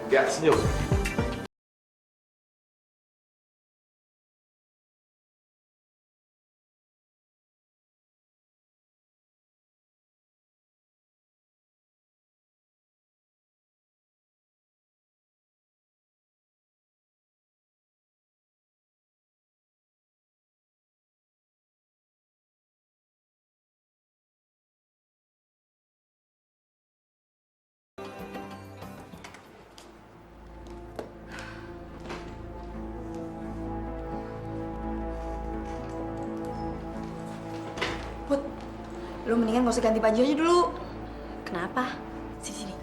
Gak senyum. Put, lo mendingan gak usah ganti baju aja dulu. Kenapa? Sini.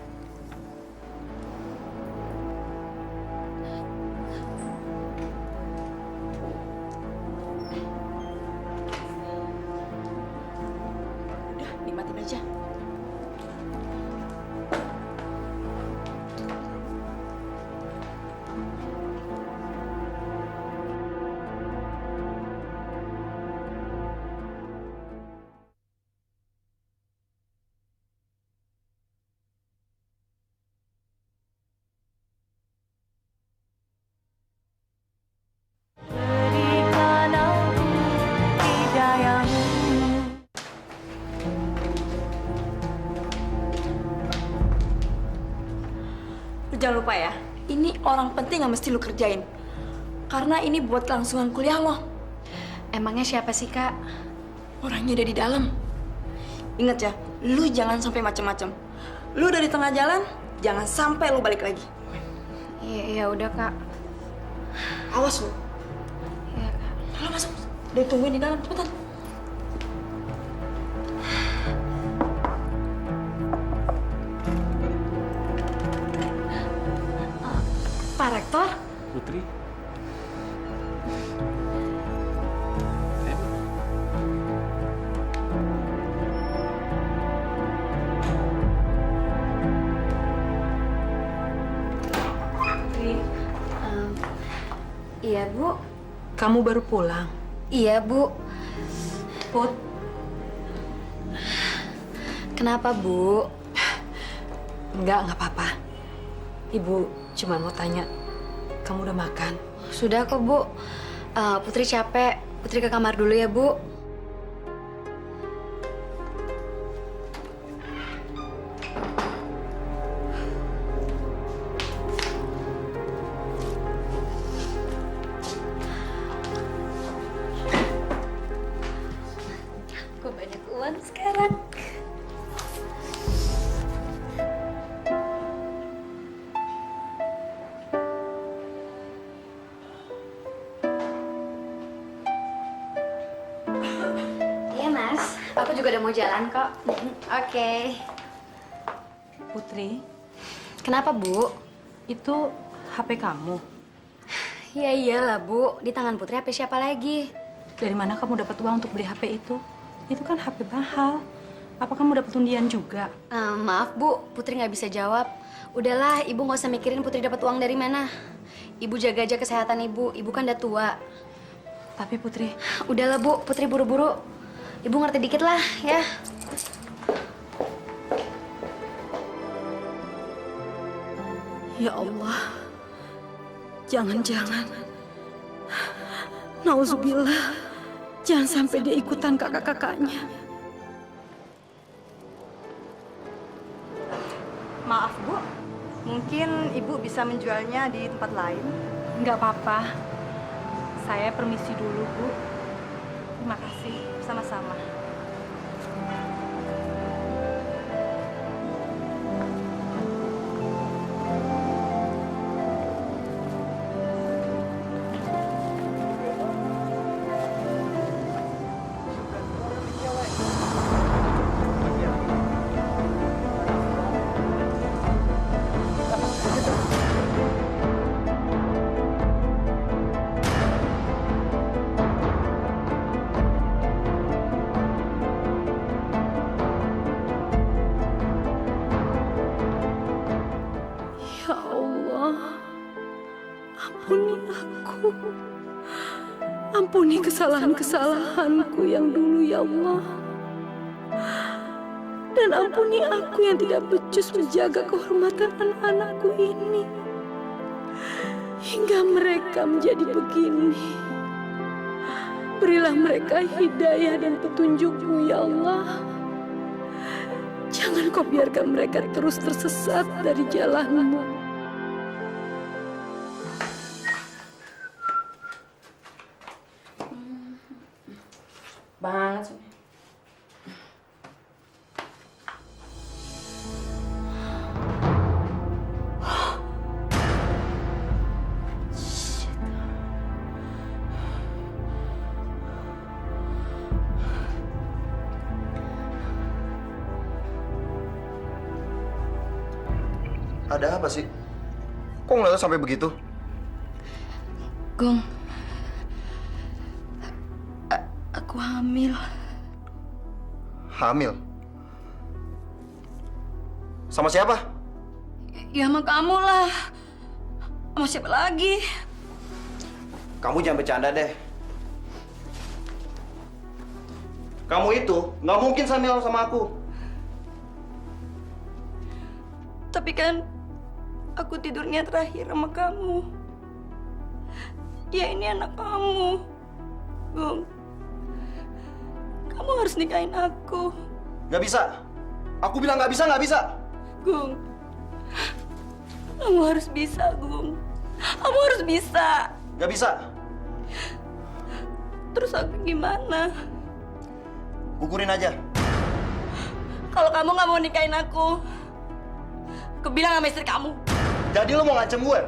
Udah, nikmatin aja. Jangan lupa ya, ini orang penting yang mesti lu kerjain. Karena ini buat kelangsungan kuliah lo. Emangnya siapa sih, Kak? Orangnya ada di dalam. Ingat ya, lu jangan sampai macem-macem. Lu udah di tengah jalan, jangan sampai lu balik lagi. Iya, udah, Kak. Awas lu. Iya, Kak. Halo, masuk. Udah tungguin di dalam, cepetan. Pak Rektor? Putri. Iya, Bu. Kamu baru pulang? Iya, Bu. Put, Kenapa, Bu? nggak apa-apa. Ibu cuma mau tanya, kamu udah makan? Sudah kok, Bu. Putri capek. Putri ke kamar dulu ya, Bu. Gue banyak uang sekarang. Iya, Mas. Aku juga udah mau jalan kok. Oke. Putri, Kenapa, Bu? itu HP kamu. Ya iyalah, Bu. Di tangan Putri HP siapa lagi? Dari mana kamu dapat uang untuk beli HP itu? Itu kan HP mahal. Apa kamu dapat undian juga? Maaf, Bu. Putri nggak bisa jawab. Udahlah, Ibu nggak usah mikirin Putri dapat uang dari mana. Ibu jaga aja kesehatan Ibu. Ibu kan udah tua. Tapi Putri... Udahlah, Bu. Putri buru-buru. Ibu ngerti dikit lah, ya. Ya Allah, jangan-jangan, nauzubillah, jangan sampai dia ikutan kakak-kakaknya. Maaf, Bu. Mungkin Ibu bisa menjualnya di tempat lain. Nggak apa-apa, saya permisi dulu, Bu. Terima kasih. Sama-sama. Ya Allah, ampuni aku. Ampuni kesalahan-kesalahanku yang dulu, ya Allah. Dan ampuni aku yang tidak becus menjaga kehormatan anak-anakku ini. Hingga mereka menjadi begini. Berilah mereka hidayah dan petunjukmu, ya Allah. Jangan kau biarkan mereka terus tersesat dari jalanmu. Banget sih. Ada apa sih? Kok ngeliatnya sampai begitu? Gong, aku hamil. Hamil? Sama siapa? Ya sama kamu lah. Sama siapa lagi? Kamu jangan bercanda deh. Kamu itu nggak mungkin hamil sama aku. Tapi kan aku tidurnya terakhir sama kamu. Ya ini anak kamu. Gong, kamu harus nikahin aku. Nggak bisa. Aku bilang nggak bisa, nggak bisa. Gong, Kamu harus bisa, Gung. Kamu harus bisa. Gak bisa. Terus aku gimana? Gugurin aja. Kalau kamu nggak mau nikahin aku bilang sama istri kamu. Jadi lo mau ngancem gue?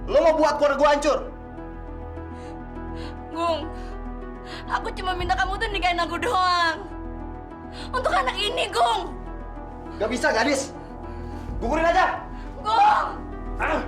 Lo mau buat keluarga gue hancur? Gung, aku cuma minta kamu tuh nikahin aku doang. Untuk anak ini, Gung. Gak bisa, gadis. Gugurin aja. Gung! Ah.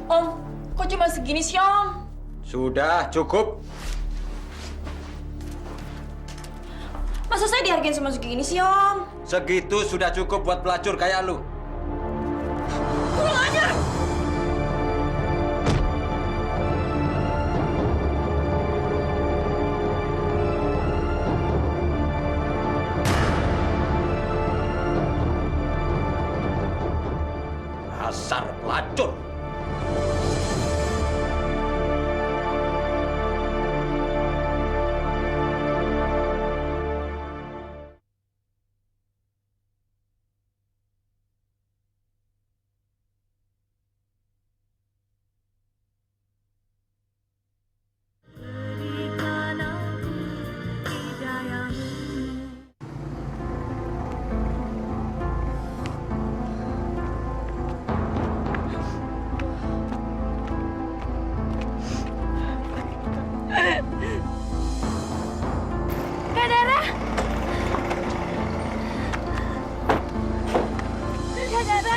Om, kok cuma segini sih, Om? Sudah, cukup. Masa saya dihargain cuma segini sih, Om? Segitu sudah cukup buat pelacur kayak lu. Kurang ajar! Dasar pelacur. Kak Dara! Kak Dara!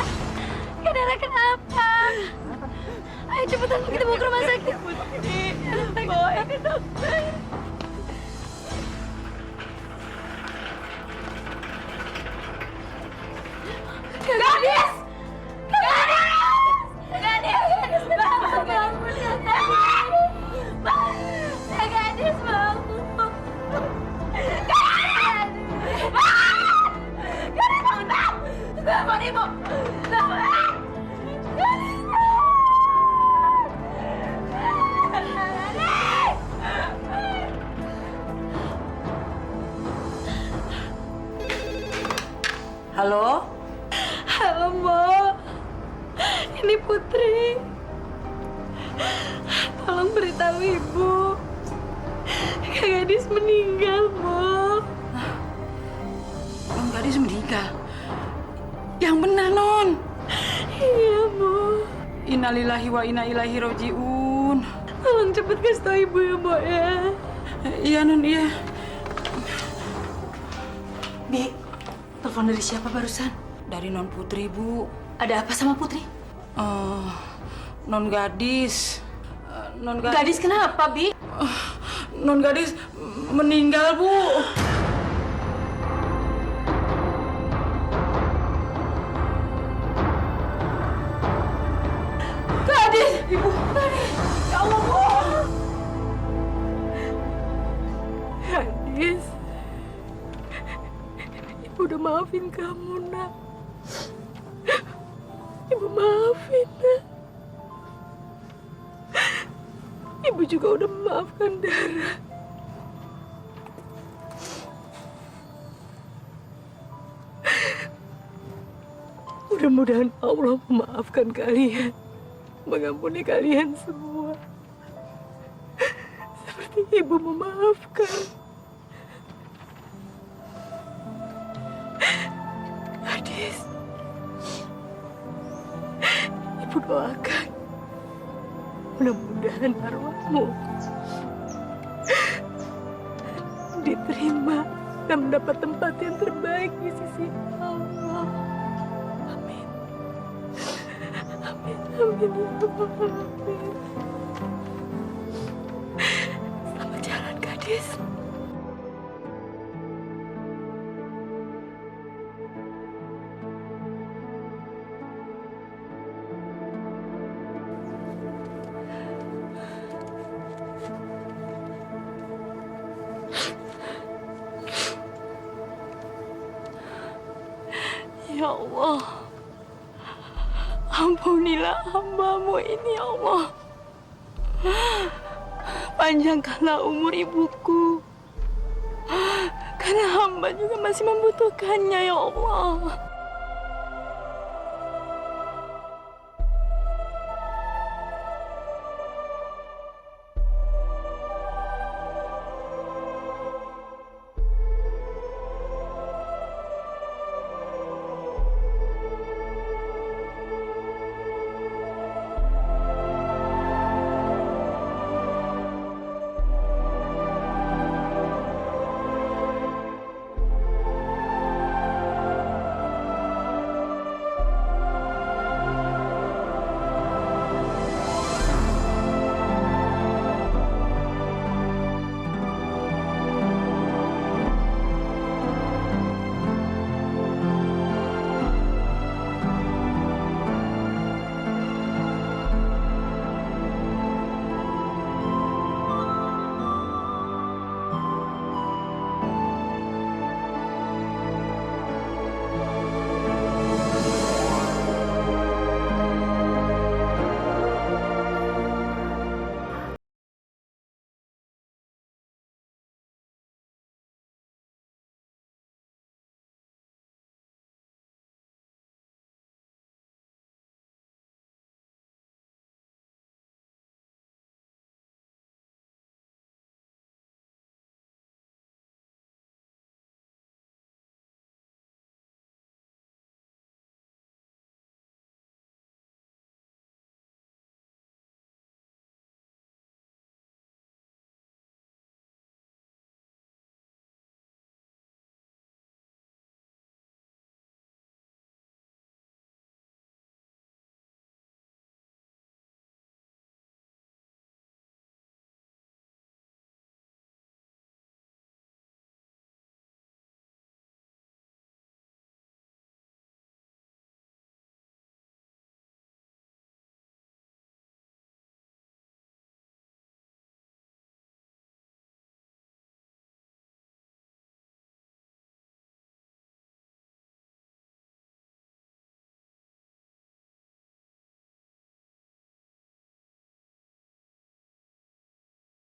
Kak Dara kenapa? Ayo cepetan kita bawa ke rumah sakit. Bawa ke dokter. Gadis! Gadis! Gadis! Gadis! Bangun! Bangun! Gadis bangun! Gadis bangun! Bangun ibu! Bangun! Halo? Halo, Mbak. Ini Putri. Tolong beritahu Ibu. Kak Gadis meninggal, Mbak. Non Gadis meninggal? Yang benar, Non. Iya, Bu. Innalillahi wa inna ilaihi roji'un. Tolong cepet kasih tahu Ibu ya, Mbak ya. Iya, Non, iya. Bi, telepon dari siapa barusan? Dari Non Putri, Bu. Ada apa sama Putri? Non Gadis. Non Gadis kenapa, Bi? Non Gadis meninggal, Bu. Gadis! Ibu! Gadis! Ya Allah, Bu! Gadis. Ibu udah maafin kamu, Nak. Ibu maafin, Nak. Ibu juga udah memaafkan Dara. Mudah-mudahan Allah memaafkan kalian, mengampuni kalian semua. Seperti Ibu memaafkan. Gadis, Ibu doakan Mudah-mudahan arwahmu diterima dan mendapat tempat yang terbaik di sisi Allah. Amin. Amin, amin ya Allah. Amin. Selamat jalan, gadis. Ya Allah, ampunilah hamba-Mu ini ya Allah. Panjangkanlah umur ibuku, karena hamba juga masih membutuhkannya ya Allah.